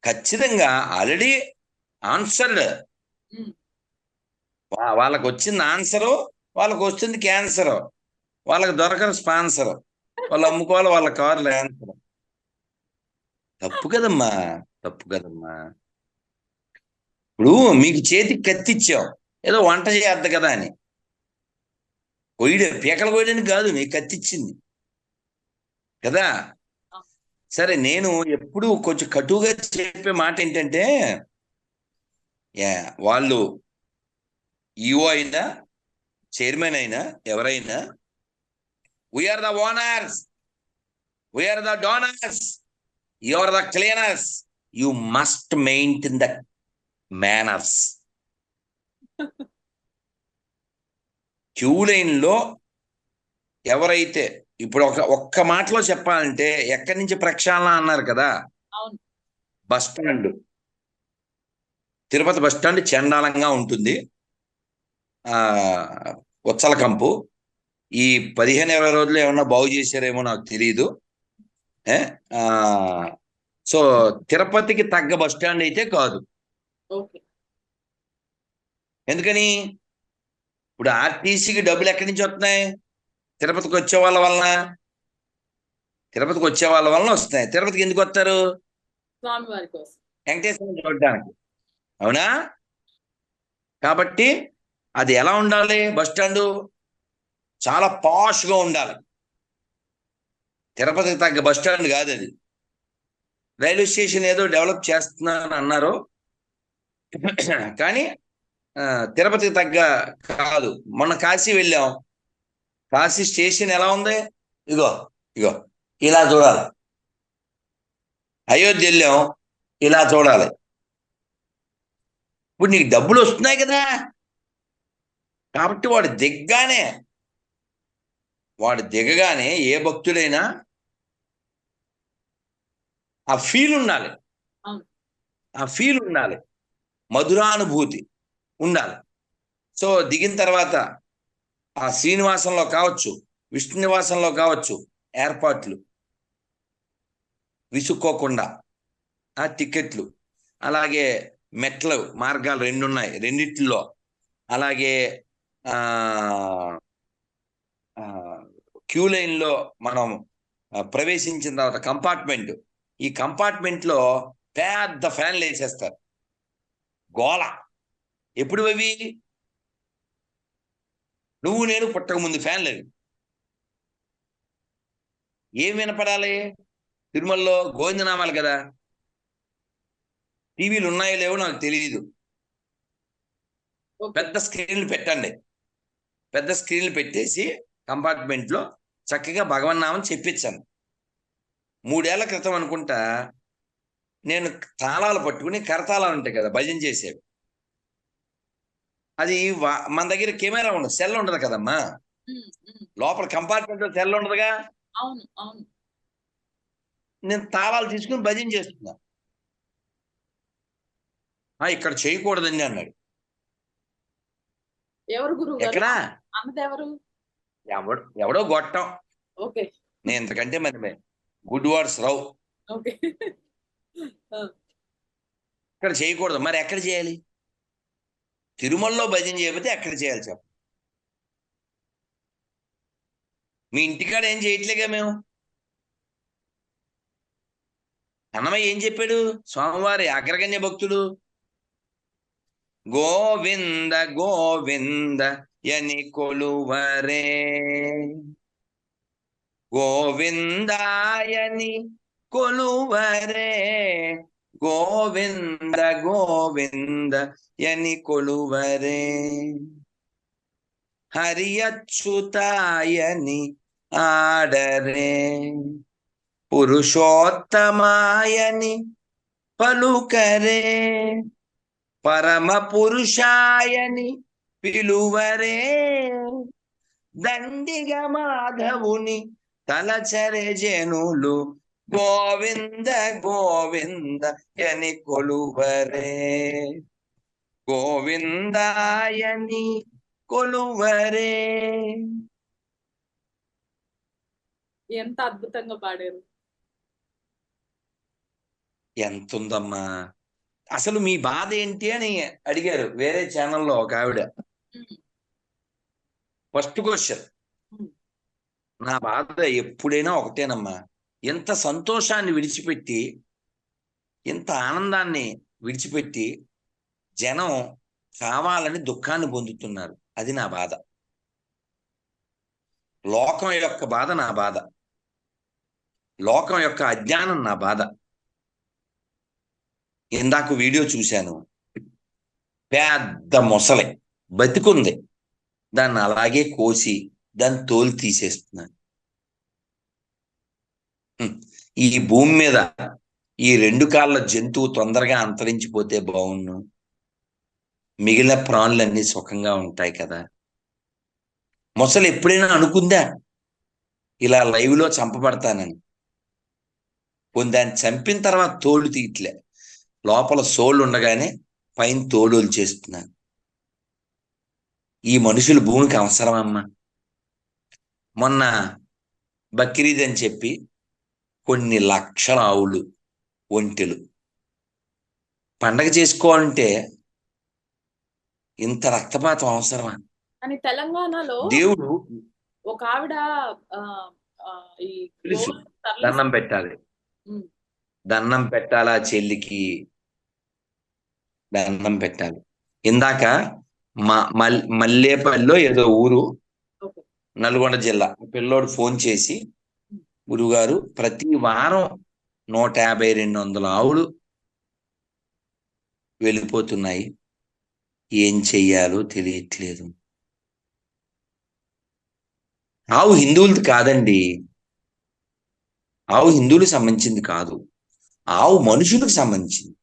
ఖచ్చితంగా, ఆల్రెడీ ఆన్సర్డ్. వాళ్ళకి వచ్చింది ఆన్సరు, వాళ్ళకి వస్తుంది క్యాన్సర్, వాళ్ళకి దొరకని స్పాన్సర్, వాళ్ళు అమ్ముకోవాలి వాళ్ళ కార్లు ఆన్సర్. తప్పు కదమ్మా. ఇప్పుడు మీకు చేతికి కత్తిచ్చాం, ఏదో వంట చేయద్దు కదా అని, పీకలు కోయడానికి కాదు, నీకు కత్తిచ్చింది కదా. సరే, నేను ఎప్పుడు కొంచెం కటువుగా చెప్పే మాట ఏంటంటే, వాళ్ళు ఈఓ అయినా చైర్మన్ అయినా ఎవరైనా, we are the owners, we are the donors, you are the cleaners, you must maintain the manners. Queue line లో ఎవరైతే, ఇప్పుడు ఒక్క మాటలో చెప్పాలంటే, ఎక్కడి నుంచి ప్రక్షాళన అన్నారు కదా, bus stand, Tirupati bus stand చండాలంగా ఉంటుంది. ఉచ్చల కంపు. ఈ 15-20 రోజులు ఏమన్నా బాగు చేశారేమో నాకు తెలియదు. సో తిరుపతికి తగ్గ బస్ స్టాండ్ అయితే కాదు. ఎందుకని? ఇప్పుడు ఆర్టీసీకి డబ్బులు ఎక్కడి నుంచి వస్తున్నాయి? తిరుపతికి వచ్చే వాళ్ళ వలన వస్తున్నాయి. తిరుపతికి ఎందుకు వస్తారు? వెంకటేశ్వరం చూడడానికి, అవునా? కాబట్టి అది ఎలా ఉండాలి? బస్ స్టాండ్ చాలా పాష్ గా ఉండాలి. తిరుపతికి తగ్గ బస్ స్టాండ్ కాదు అది. రైల్వే స్టేషన్ ఏదో డెవలప్ చేస్తున్నారని అన్నారు, కానీ తిరుపతికి తగ్గ కాదు. మొన్న కాశీ వెళ్ళాం, కాశీ స్టేషన్ ఎలా ఉంది? ఇగో ఇలా చూడాలి. అయోధ్య వెళ్ళాం, ఇలా చూడాలి. ఇప్పుడు నీకు డబ్బులు వస్తున్నాయి కదా, కాబట్టి వాడు దిగగానే ఏ భక్తుడైనా ఆ ఫీల్ ఉండాలి, మధురానుభూతి ఉండాలి. సో దిగిన తర్వాత ఆ శ్రీనివాసంలో కావచ్చు, విష్ణు నివాసంలో కావచ్చు, ఏర్పాట్లు విసుక్కోకుండా, ఆ టికెట్లు, అలాగే మెట్ల మార్గాలు 2 ఉన్నాయి, రెండిట్లో, అలాగే క్యూ లైన్ లో మనం ప్రవేశించిన తర్వాత కంపార్ట్మెంట్, ఈ కంపార్ట్మెంట్ లో పెద్ద ఫ్యాన్లు వేసేస్తారు, గోల. ఎప్పుడు అవి? నువ్వు నేను పుట్టక ముందు ఫ్యాన్లు అవి. ఏం వినపడాలి? తిరుమలలో గోవిందనామాలు కదా. టీవీలు ఉన్నాయో లేవో నాకు తెలియదు, పెద్ద స్క్రీన్లు పెట్టండి, పెద్ద స్క్రీన్లు పెట్టేసి కంపార్ట్మెంట్ లో చక్కగా భగవన్నామం చెప్పించాను. 3 ఏళ్ల క్రితం అనుకుంటా నేను తాళాలు పట్టుకుని, కరతాళాలు ఉంటాయి కదా భజన చేసేవి, అది మన దగ్గర కెమెరా ఉండదు, సెల్ ఉండదు కదమ్మా, లోపల కంపార్ట్మెంట్ లో సెల్ ఉండదుగా. అవును అవును. నేను తాళాలు తీసుకుని భజన చేస్తున్నా. ఇక్కడ చేయకూడదండి అన్నాడు. ఎవరు గురువు గారు? ఎక్కడా అన్నది ఎవరు? ఎవడో గొట్టం. ఓకే. నేను ఇంతకంటే మరి గుడ్ వర్డ్స్ రావు. ఓకే. ఇక్కడ చేయకూడదు, మరి ఎక్కడ చేయాలి? తిరుమలలో భజన చేయకపోతే ఎక్కడ చేయాలి చెప్ప? మీ ఇంటికాడ ఏం చేయట్లేగా మేము. అన్నమయ్య ఏం చెప్పాడు? స్వామివారి అగ్రగణ్య భక్తుడు. గోవింద గోవింద యని కొలువరే, గోవిందాయని కొలువరే, గోవింద గోవింద యని కొలువరే, హరి అచ్యుతాయని ఆడరే, పురుషోత్తమాయని పలుకరే, పరమ పురుషాయని పిలువరే, దండిగ మాధవుని తలచరే జనులు, గోవింద గోవింద యని కొలువరే, గోవిందాయని కొలువరే. ఎంత అద్భుతంగా పాడారు. ఎంతుందమ్మా. అసలు మీ బాధ ఏంటి అని అడిగారు వేరే ఛానల్లో ఒక ఆవిడ. ఫస్ట్ క్వశ్చన్, నా బాధ ఎప్పుడైనా ఒకటేనమ్మా, ఎంత సంతోషాన్ని విడిచిపెట్టి, ఎంత ఆనందాన్ని విడిచిపెట్టి జనం కావాలని దుఃఖాన్ని పొందుతున్నారు, అది నా బాధ. లోకం యొక్క బాధ నా బాధ, లోకం యొక్క అజ్ఞానం నా బాధ. ఇందాక వీడియో చూశాను, పెద్ద మొసలి బతికుంది, దాన్ని అలాగే కోసి దాన్ని తోలు తీసేస్తున్నాను. ఈ భూమి మీద ఈ 2 కాళ్ళ జంతువు తొందరగా అంతరించిపోతే బాగుండు, మిగిలిన ప్రాణులన్నీ సుఖంగా ఉంటాయి కదా. మొసలు ఎప్పుడైనా అనుకుందా ఇలా లైవ్ లో చంపబడతానని? దాన్ని చంపిన తర్వాత తోలు తీయట్లే, లోపల సోళ్ళు ఉండగానే పైన తోలులు చేస్తున్నాను. ఈ మనుషులు భూమికి అవసరమమ్మా. మొన్న బక్రీద్ అని చెప్పి కొన్ని లక్షల ఆవులు, ఒంటెలు పండగ చేసుకోవాలంటే ఇంత రక్తపాతం అవసరమా? అని తెలంగాణలో దేవుడు ఒక ఆవిడ ఈ తెలుసు, దండం పెట్టాలి, దండం పెట్టాలి, ఆ చెల్లికి దండం పెట్టాలి. ఇందాక మల్లేపల్లిలో ఏదో ఊరు, నల్గొండ జిల్లా, పిల్లోడు ఫోన్ చేసి, గురుగారు ప్రతి వారం 150-200 ఆవులు వెళ్ళిపోతున్నాయి, ఏం చెయ్యాలో తెలియట్లేదు. ఆవు హిందువులది కాదండి, ఆవు హిందువులకు సంబంధించింది కాదు, ఆవు మనుషులకు సంబంధించింది.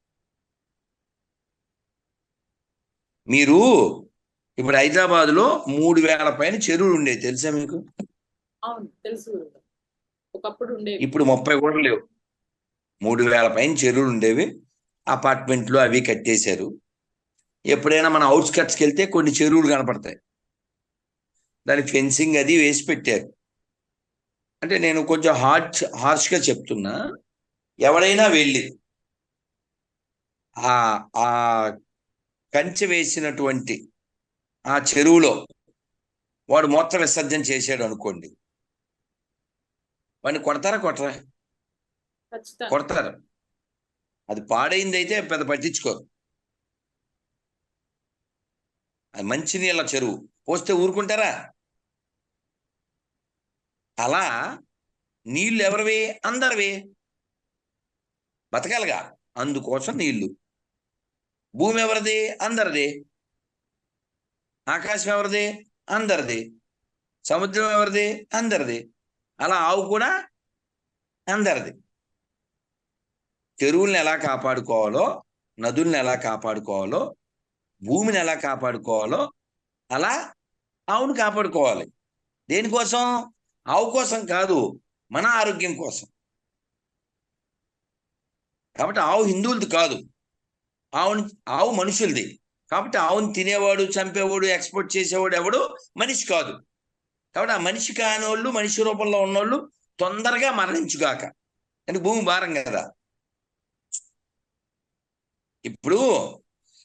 మీరు ఇప్పుడు హైదరాబాద్ లో 3000 పైన చెరువులు ఉండేవి, తెలుసా మీకు? అవును తెలుసు, ఒకప్పుడు ఉండేవి, ఇప్పుడు 30 కూడా లేవు. 3000 పైన చెరువులు ఉండేవి, అపార్ట్మెంట్లు అవి కట్టేశారు. ఎప్పుడైనా మన అవుట్స్కట్స్కి వెళ్తే కొన్ని చెరువులు కనపడతాయి, దానికి ఫెన్సింగ్ అది వేసి పెట్టారు. అంటే నేను కొంచెం హార్ష్గా చెప్తున్నా, ఎవడైనా వెళ్ళి ఆ కంచె వేసినటువంటి ఆ చెరువులో వాడు మూత్ర విసర్జన చేశాడు అనుకోండి, వాడిని కొడతారా కొట్టరా? కొడతారు. అది పాడైంది అయితే పెద్ద పట్టించుకోరు. అది మంచినీళ్ళ చెరువు, పోస్తే ఊరుకుంటారా? అలా నీళ్లు ఎవరివి? అందరివి, బతకాలిగా, అందుకోసం నీళ్లు. భూమి ఎవరిది? అందరిది. ఆకాశం ఎవరిది? అందరిది, సముద్రం ఎవరిది? అందరిది. అలా ఆవు కూడా అందరిది. చెరువుల్ని ఎలా కాపాడుకోవాలో, నదుల్ని ఎలా కాపాడుకోవాలో, భూమిని ఎలా కాపాడుకోవాలో అలా ఆవును కాపాడుకోవాలి. దేనికోసం? ఆవు కోసం కాదు, మన ఆరోగ్యం కోసం. కాబట్టి ఆవు హిందువులది కాదు, ఆవు మనుషులది. కాబట్టి ఆవుని తినేవాడు, చంపేవాడు, ఎక్స్పోర్ట్ చేసేవాడు ఎవడు మనిషి కాదు. కాబట్టి ఆ మనిషి కానివాళ్ళు, మనిషి రూపంలో ఉన్నోళ్ళు తొందరగా మరణించుగాక. అంటే భూమి భారం కదా. ఇప్పుడు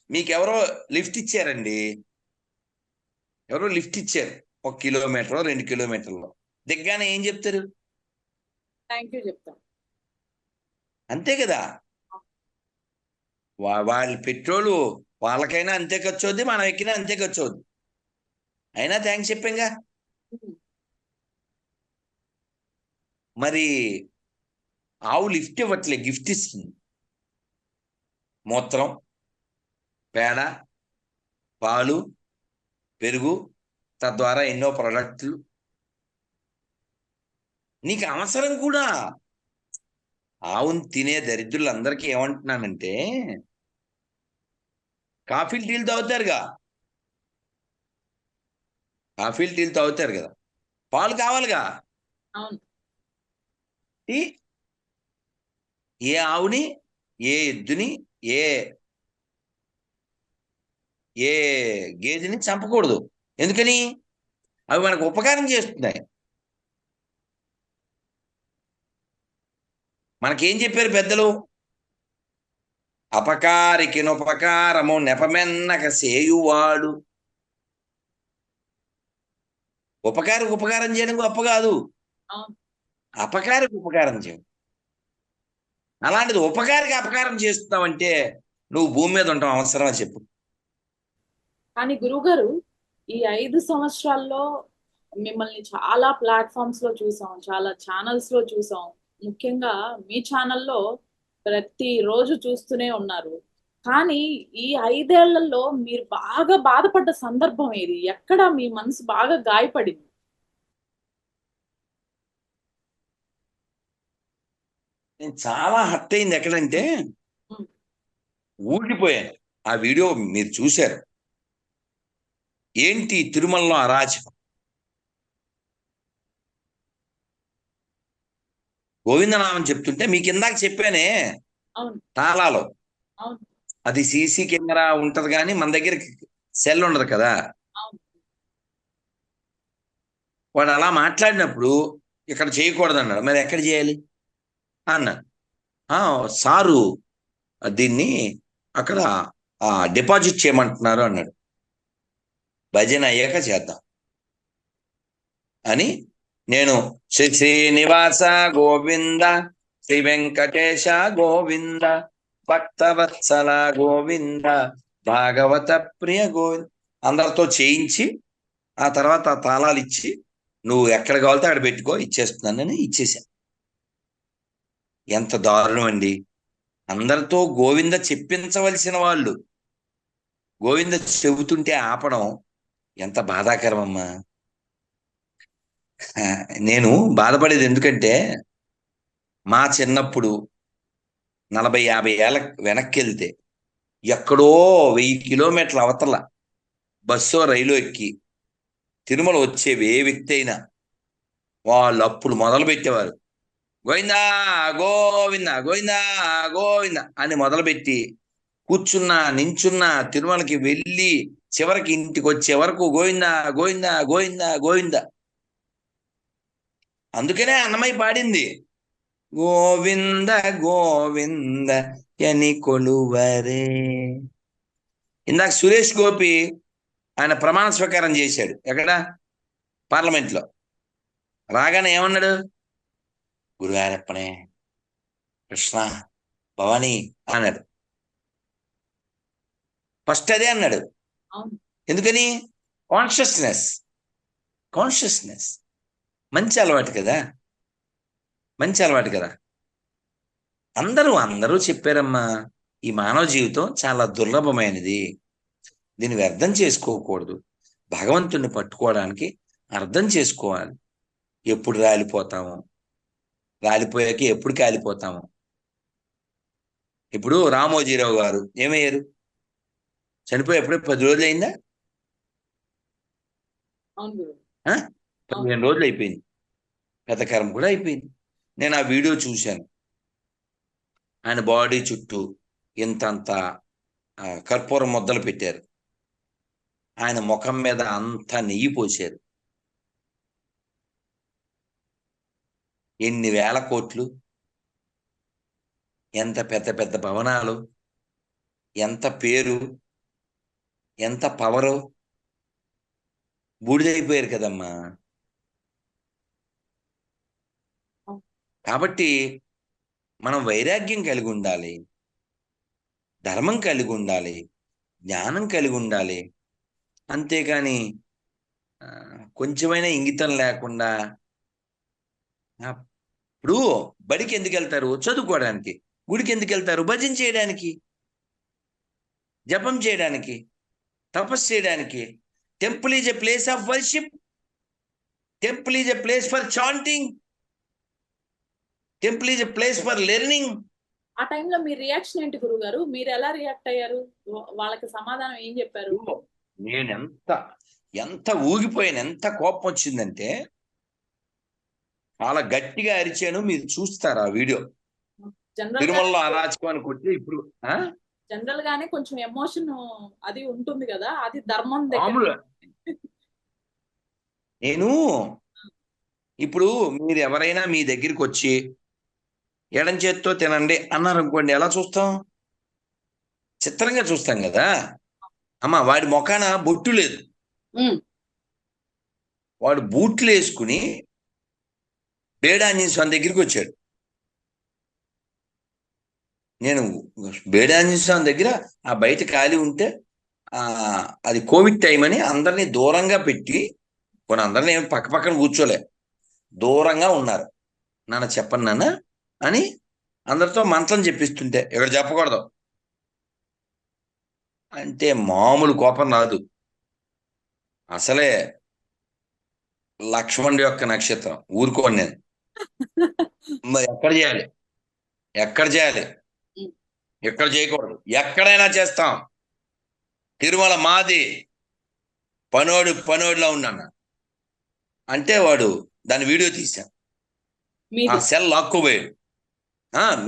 మీకెవరో లిఫ్ట్ ఇచ్చారండి, ఎవరో లిఫ్ట్ ఇచ్చారు, 1 కిలోమీటర్ 2 కిలోమీటర్లు దిగ్గానే ఏం చెప్తారు? థ్యాంక్ యూ చెప్తాం. అంతే కదా. వాళ్ళ పెట్రోలు వాళ్ళకైనా అంతే ఖర్చు అవుద్ది, మనం ఎక్కినా అంతే ఖర్చు అవుద్ది, అయినా థ్యాంక్స్ చెప్పాంగా. మరి ఆవు లిఫ్ట్ ఇవ్వట్లే, గిఫ్ట్ ఇస్తుంది. మూత్రం, పేడ, పాలు, పెరుగు, తద్వారా ఎన్నో ప్రొడక్ట్లు నీకు అవసరం కూడా. ఆవును తినే దరిద్రులందరికీ ఏమంటున్నానంటే, కాఫీలు టీలు తాగుతారుగా, కాఫీలు టీలు తాగుతారు కదా, పాలు కావాలిగా. ఏ ఆవుని, ఏ ఎద్దుని, ఏ ఏ గేదెని చంపకూడదు. ఎందుకని? అవి మనకు ఉపకారం చేస్తున్నాయి. మనకేం చెప్పారు పెద్దలు? అపకారికినుపకారము నెపమెన్నక సేయువాడు. ఉపకారికి ఉపకారం చేయడం గొప్ప కాదు, అపకారికి ఉపకారం చేయడం. అలాంటిది ఉపకారికి అపకారం చేస్తున్నావంటే నువ్వు భూమి మీద ఉంటావు అవసరమా చెప్పు? కానీ గురువుగారు, ఈ 5 సంవత్సరాల్లో మిమ్మల్ని చాలా ప్లాట్ఫామ్స్ లో చూసాం, చాలా ఛానల్స్ లో చూసాం. ముఖ్యంగా మీ ఛానల్లో ప్రతిరోజు చూస్తూనే ఉన్నారు. కానీ ఈ 5 ఏళ్లలో మీరు బాగా బాధపడ్డ సందర్భం ఏది? ఎక్కడ మీ మనసు బాగా గాయపడింది? నేను చాలా హర్ట్ అయింది ఎక్కడంటే, ఉమ్, ఊడిపోయాను. ఆ వీడియో మీరు చూశారు. ఏంటి తిరుమలలో అరాచకం? గోవిందనామం చెప్తుంటే మీకు ఇందాక చెప్పానే, అవును, తాళాలో అవును, అది సీసీ కెమెరా ఉంటది కానీ మన దగ్గర సెల్ ఉండదు కదా. అవును. వాడు అలా మాట్లాడినప్పుడు ఇక్కడ చేయకూడదు అన్నాడు. మరి ఎక్కడ చేయాలి అన్నాడు. సారు దీన్ని అక్కడ డిపాజిట్ చేయమంటున్నారు అన్నాడు. భజన అయ్యాక చేద్దాం అని నేను శ్రీ శ్రీనివాస గోవింద, శ్రీ వెంకటేశ గోవింద, భక్తవత్సల గోవింద, భాగవత ప్రియ గోవింద అందరితో చేయించి ఆ తర్వాత ఆ తాళాలు ఇచ్చి నువ్వు ఎక్కడ కావాలితే అక్కడ పెట్టుకో, ఇచ్చేస్తున్నానని ఇచ్చేసా. ఎంత దారుణం అండి! అందరితో గోవింద చెప్పించవలసిన వాళ్ళు గోవింద చెబుతుంటే ఆపడం ఎంత బాధాకరం అమ్మా. నేను బాధపడేది ఎందుకంటే, మా చిన్నప్పుడు 40-50 ఏళ్ళ వెనక్కి వెళ్తే ఎక్కడో 1000 కిలోమీటర్ల అవతల బస్సో రైలు ఎక్కి తిరుమల వచ్చే ఏ వ్యక్తి అయినా వాళ్ళు అప్పుడు మొదలు పెట్టేవారు, గోవిందా గోవింద గోవిందా గోవింద అని మొదలుపెట్టి కూర్చున్నా నించున్నా తిరుమలకి వెళ్ళి చివరికి ఇంటికి వచ్చే వరకు గోవింద గోవింద గోవింద గోవింద. అందుకనే అన్నమయ్య పాడింది, గోవింద గోవింద ఎని కొలువరే. ఇందాక సురేష్ గోపి ఆయన ప్రమాణ స్వీకారం చేశాడు ఎక్కడ? పార్లమెంట్లో. రాగానే ఏమన్నాడు? గురువారప్పనే, కృష్ణ, భవానీ అన్నాడు. ఫస్ట్ అదే అన్నాడు. ఎందుకని? కాన్షియస్నెస్. మంచి అలవాటు కదా, మంచి అలవాటు కదా. అందరూ చెప్పారమ్మా, ఈ మానవ జీవితం చాలా దుర్లభమైనది, దీన్ని వ్యర్థం చేసుకోకూడదు. భగవంతుణ్ణి పట్టుకోవడానికి అర్థం చేసుకోవాలి. ఎప్పుడు రాలిపోతాము, రాలిపోయాక ఎప్పుడు కాలిపోతాము. ఇప్పుడు రామోజీరావు గారు ఏమయ్యారు? చనిపోయి ఎప్పుడే 10 రోజులు అయిందా? అవును గురువు. 15 రోజులు అయిపోయింది. పెద్దకారం కూడా అయిపోయింది. నేను ఆ వీడియో చూశాను. ఆయన బాడీ చుట్టూ ఇంతంత కర్పూరం ముద్దలు పెట్టారు. ఆయన ముఖం మీద అంతా నెయ్యి పోసారు. ఎన్ని వేల కోట్లు, ఎంత పెద్ద పెద్ద భవనాలు, ఎంత పేరు, ఎంత పవరు, బూడిదైపోయారు కదమ్మా. కాబట్టి మనం వైరాగ్యం కలిగి ఉండాలి, ధర్మం కలిగి ఉండాలి, జ్ఞానం కలిగి ఉండాలి. అంతేకాని కొంచెమైనా ఇంగితం లేకుండా ఇప్పుడు బడికి ఎందుకు వెళ్తారు? చదువుకోవడానికి. గుడికి ఎందుకు వెళ్తారు? భజన చేయడానికి, జపం చేయడానికి, తపస్సు చేయడానికి. Temple is a place of worship. Temple is a place for chanting. Temple is a place for learning. ఆ టైంలో మీ రియాక్షన్ ఏంటి గురువు గారు? మీరు ఎలా రియాక్ట్ అయ్యారు? వాళ్ళకి సమాధానం ఏం చెప్పారు? నేను ఎంత ఊగిపోయాను, ఎంత కోపం వచ్చిందంటే చాలా గట్టిగా అరిచాను. మీరు చూస్తారు ఆ వీడియో. తిరుమలలో అరాచకం కొట్టి ఇప్పుడు జనరల్ గానే కొంచెం ఎమోషన్ అది ఉంటుంది కదా, అది ధర్మం నేను ఇప్పుడు మీరు ఎవరైనా మీ దగ్గరికి వచ్చి ఎడం చేత్తో తినండి అన్నారు అనుకోండి, ఎలా చూస్తాం? చిత్రంగా చూస్తాం కదా. అమ్మ వాడి మొఖాన బొట్టు లేదు, వాడు బూట్లు వేసుకుని బేడాంజనేయ స్వామి దగ్గరికి వచ్చాడు. నేను బేడాంజనేయ స్వామి దగ్గర ఆ బయట ఖాళీ ఉంటే అది కోవిడ్ టైం అని అందరినీ దూరంగా పెట్టి, కొన్ని అందరినీ పక్క పక్కన కూర్చోలే, దూరంగా ఉన్నారు. నాన్న చెప్పండి నాన్న అని అందరితో మంత్రం చెప్పిస్తుంటే ఇక్కడ చెప్పకూడదు అంటే మామూలు కోపం రాదు. అసలే లక్ష్మణుడి యొక్క నక్షత్రం. ఊరుకోండి నేను. మరి ఎక్కడ చేయాలి, ఎక్కడ చేయాలి, ఎక్కడ చేయకూడదు, ఎక్కడైనా చేస్తాం. తిరుమల మాది, పనోడిలా ఉన్నాను అంటే వాడు దాని వీడియో తీశాం. ఆ సెల్ లాక్కుపోయాడు.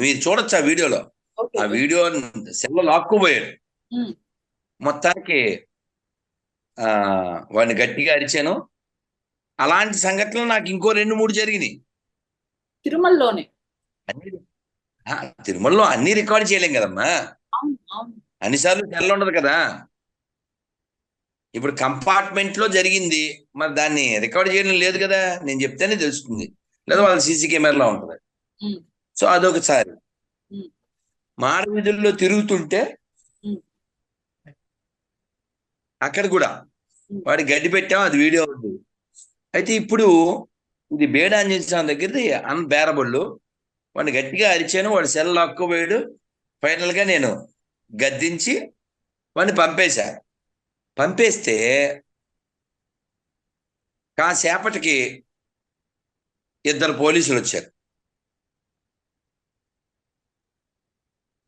మీరు చూడొచ్చు ఆ వీడియోలో. ఆ వీడియో సెల్ లాక్కుపోయాడు. మొత్తానికి వాడిని గట్టిగా అరిచాను. అలాంటి సంఘటనలు నాకు ఇంకో 2-3 జరిగినాయి తిరుమలలోనే. తిరుమలలో అన్ని రికార్డు చేయలేం కదమ్మా, అన్నిసార్లు సెల్ ఉండదు కదా. ఇప్పుడు కంపార్ట్మెంట్ లో జరిగింది, మరి దాన్ని రికార్డ్ చేయడం లేదు కదా. నేను చెప్తేనే తెలుస్తుంది, లేదా వాళ్ళ సీసీ కెమెరాలో ఉంటుంది. సో అదొకసారి. మాడ వీధుల్లో తిరుగుతుంటే అక్కడ కూడా వాడి గడ్డి పెట్టాం, అది వీడియో ఉంది. అయితే ఇప్పుడు ఇది బేడాంజనేయ స్వామి దగ్గరది అన్బేరబుల్. వాడిని గట్టిగా అరిచాను, వాడు సెల్ లాక్కుపోయాడు. ఫైనల్ గా నేను గద్దించి వాడిని పంపేస్తే కాసేపటికి 2 పోలీసులు వచ్చారు.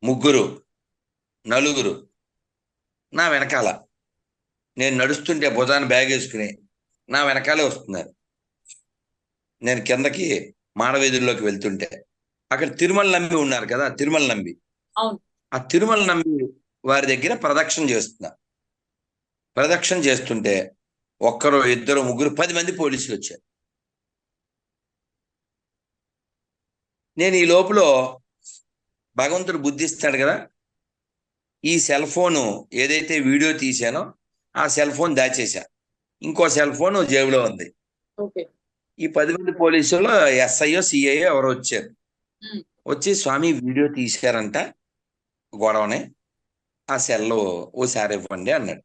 3, 4 నా వెనకాల. నేను నడుస్తుంటే భుజాన్ని బ్యాగ్ వేసుకుని నా వెనకాలే వస్తున్నారు. నేను కిందకి మాడవీధుల్లోకి వెళ్తుంటే అక్కడ తిరుమల నంబి ఉన్నారు కదా, తిరుమల నంబి. ఆ తిరుమల నంబి వారి దగ్గర ప్రదక్షిణ చేస్తుంటే 1, 2, 3, 10 మంది పోలీసులు వచ్చారు. నేను ఈ లోపల భగవంతుడు బుద్ధి ఇస్తాడు కదా, ఈ సెల్ ఫోను ఏదైతే వీడియో తీశానో ఆ సెల్ ఫోన్ దాచేసా. ఇంకో సెల్ ఫోన్ జేబులో ఉంది. ఈ 10 మంది పోలీసులు ఎస్ఐయో సిఐయో ఎవరో వచ్చారు. వచ్చి స్వామి వీడియో తీశారంట గొడవనే, ఆ సెల్ ఓసారి ఇవ్వండి అన్నాడు.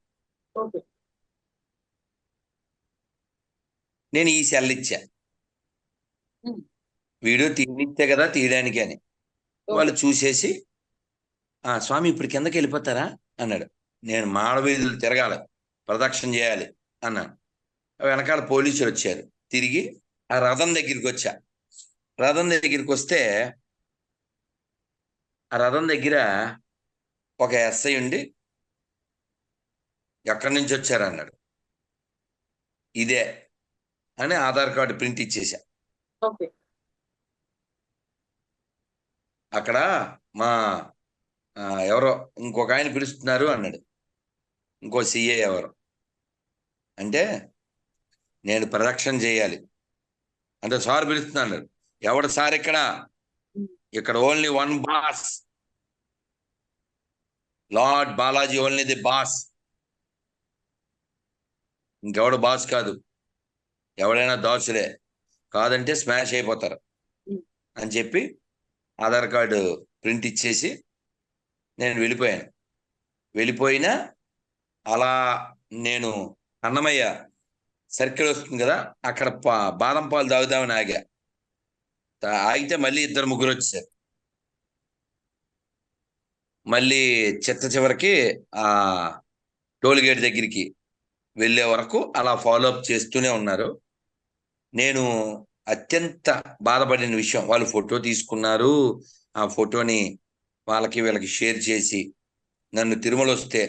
నేను ఈ సెల్ ఇచ్చా, వీడియో తీయనిచ్చే కదా తీయడానికి అని. వాళ్ళు చూసేసి స్వామి ఇప్పుడు కిందకి వెళ్ళిపోతారా అన్నాడు. నేను మాడవీధులు తిరగాలి, ప్రదక్షిణ చేయాలి, అన్నాను. వెనకాల పోలీసులు వచ్చారు. తిరిగి ఆ రథం దగ్గరికి వచ్చా. రథం దగ్గరికి వస్తే ఆ రథం దగ్గర ఒక ఎస్ఐ ఉండి, ఎక్కడి నుంచి వచ్చారు అన్నాడు. ఇదే అని ఆధార్ కార్డు ప్రింట్ ఇచ్చేసా. ఓకే. అక్కడ మా ఎవరో ఇంకొక ఆయన పిలుస్తున్నారు అన్నాడు. ఇంకో సిఏ ఎవరు అంటే, నేను ప్రదక్షిణ చేయాలి అంటే సార్ పిలుస్తున్నాడు. ఎవడు సార్ ఇక్కడ only one boss, lord Balaji only the boss, ఇంకెవడు బాస్ కాదు, ఎవడైనా దాసులే, కాదంటే స్మాష్ అయిపోతారు అని చెప్పి ఆధార్ కార్డు ప్రింట్ ఇచ్చేసి నేను వెళ్ళిపోయాను. వెళ్ళిపోయినా అలా నేను అన్నమయ్య సర్కిల్ వస్తుంది కదా, అక్కడ బాదం పాలు తాగుదామని ఆగితే మళ్ళీ 2-3 వచ్చారు. మళ్ళీ చివరికి ఆ టోల్ గేట్ దగ్గరికి వెళ్ళే వరకు అలా ఫాలోఅప్ చేస్తూనే ఉన్నారు. నేను అత్యంత బాధపడిన విషయం, వాళ్ళు ఫోటో తీసుకున్నారు. ఆ ఫోటోని వీళ్ళకి షేర్ చేసి నన్ను తిరుమల వస్తే,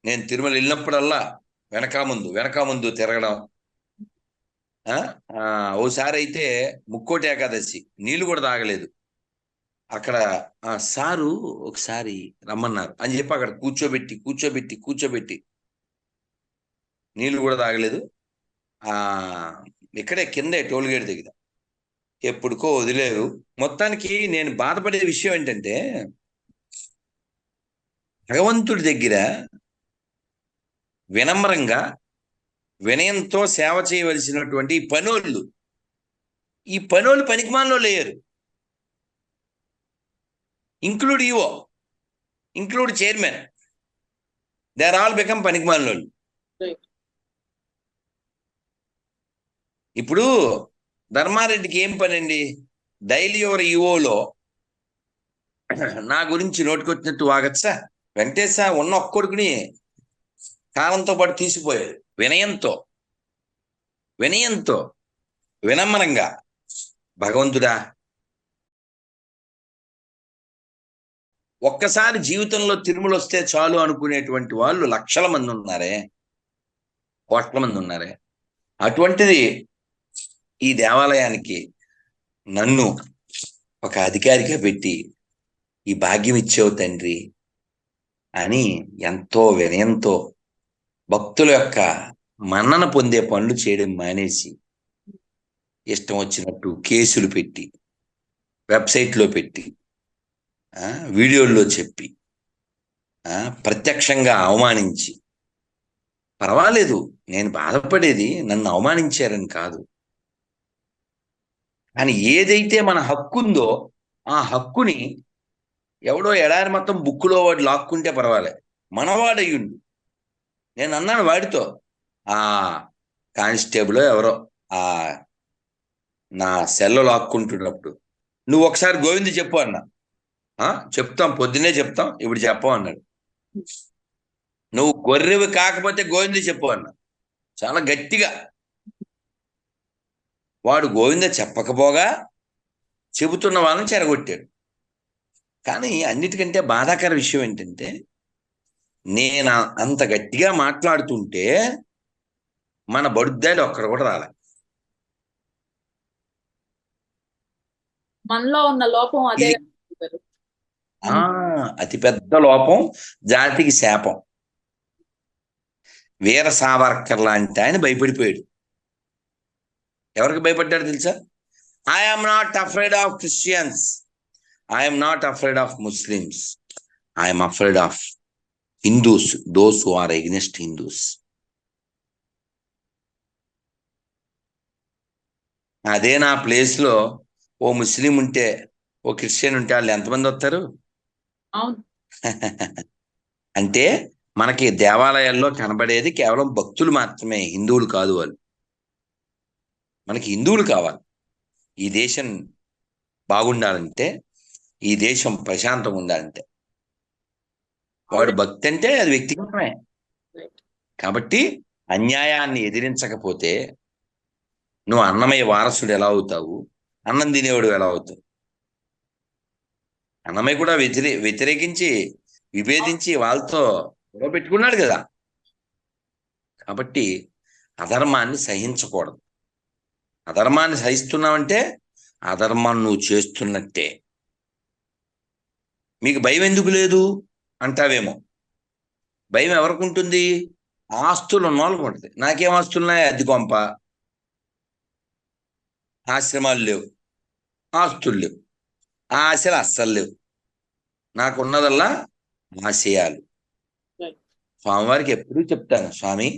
నేను తిరుమల వెళ్ళినప్పుడల్లా వెనక ముందు తిరగడం. ఓసారి అయితే ముక్కోటి ఏకాదశి నీళ్లు కూడా తాగలేదు. అక్కడ సారు ఒకసారి రమ్మన్నారు అని చెప్పి అక్కడ కూర్చోబెట్టి నీళ్లు కూడా తాగలేదు. ఇక్కడే కిందే టోల్ గేట్ దగ్గర ఎప్పుడుకో వదిలేరు. మొత్తానికి నేను బాధపడే విషయం ఏంటంటే, భగవంతుడి దగ్గర వినమ్రంగా వినయంతో సేవ చేయవలసినటువంటి ఈ పనోళ్ళు పనికిమాలలో లేరు. Include EO, include chairman, they are all become పనికిమాలోళ్ళు. ఇప్పుడు ధర్మారెడ్డికి ఏం పని అండి? డైలీ ఎవరు ఈఓలో నా గురించి నోటికొచ్చినట్టు వాగచ్చా? వెంకటేశ ఉన్న ఒక్కొడుకుని కాలంతో పాటు తీసిపోయాడు. వినయంతో వినమ్రంగా, భగవంతుడా ఒక్కసారి జీవితంలో తిరుమల వస్తే చాలు అనుకునేటువంటి వాళ్ళు లక్షల మంది ఉన్నారే, కోట్ల మంది ఉన్నారే. అటువంటిది ఈ దేవాలయానికి నన్ను ఒక అధికారిగా పెట్టి ఈ భాగ్యం ఇచ్చేవు తండ్రి అని ఎంతో వినయంతో భక్తుల యొక్క మన్నన పొందే పనులు చేయడం మానేసి ఇష్టం వచ్చినట్టు కేసులు పెట్టి, వెబ్సైట్లో పెట్టి, వీడియోల్లో చెప్పి, ప్రత్యక్షంగా అవమానించి, పర్వాలేదు, నేను బాధపడేది నన్ను అవమానించారని కాదు, కానీ ఏదైతే మన హక్కు ఉందో ఆ హక్కుని ఎవడో ఎడారి మొత్తం బుక్కులో వాడు లాక్కుంటే పర్వాలే, మనవాడయ్యుండు. నేను అన్నాను వాడితో, ఆ కానిస్టేబుల్ ఎవరో నా సెల్లో లాక్కుంటున్నప్పుడు, నువ్వు ఒకసారి గోవింద చెప్పు అన్నా. చెప్తాం, పొద్దునే చెప్తాం, ఇప్పుడు చెప్పం అన్నాడు. నువ్వు గొర్రెవి కాకపోతే గోవింద చెప్పు అన్నా చాలా గట్టిగా. వాడు గోవింద చెప్పకపోగా చెబుతున్న వాళ్ళని చెరగొట్టాడు. కానీ అన్నిటికంటే బాధాకర విషయం ఏంటంటే, నేను అంత గట్టిగా మాట్లాడుతుంటే మన బడుద్దాలు ఒక్కడ కూడా రాలే. మనలో ఉన్న లోపం అదే. అతిపెద్ద లోపం, జాతికి శాపం. వీర సావర్కర్ లాంటి ఆయన భయపడిపోయాడు. ఎవరికి భయపడ్డాడు తెలుసా? I'm not afraid of Christians, I'm not afraid of Muslims, I'm afraid of Hindus, those who are against Hindus. అదే నా ప్లేస్ లో ఓ ముస్లిం ఉంటే, ఓ క్రిస్టియన్ ఉంటే వాళ్ళు ఎంతమంది వస్తారు? అంటే మనకి దేవాలయాల్లో కనబడేది కేవలం భక్తులు మాత్రమే, హిందువులు కాదు వాళ్ళు. మనకి హిందువులు కావాలి. ఈ దేశం బాగుండాలంటే, ఈ దేశం ప్రశాంతంగా ఉండాలంటే, వాడు భక్తి అంటే అది వ్యక్తిగతమే. కాబట్టి అన్యాయాన్ని ఎదిరించకపోతే నువ్వు అన్నమయ్య వారసుడు ఎలా అవుతావు? అన్నం తినేవాడు ఎలా అవుతావు? అన్నమయ్య కూడా వ్యతిరేకించి విభేదించి వాళ్ళతో గొడవ పెట్టుకున్నాడు కదా. కాబట్టి అధర్మాన్ని సహించకూడదు. అధర్మాన్ని సహిస్తున్నావంటే అధర్మాన్ని నువ్వు చేస్తున్నట్టే. మీకు భయం ఎందుకు లేదు అంటావేమో. భయం ఎవరికి ఉంటుంది? ఆస్తులు ఉన్న వాళ్ళకు ఉంటుంది. నాకేం ఆస్తున్నాయి? అద్దె కొంప, ఆశ్రమాలు లేవు, ఆస్తులు లేవు, ఆశలు అస్సలు లేవు. నాకున్నదల్లా ఆశయాలు. స్వామివారికి ఎప్పుడూ చెప్తాను, స్వామి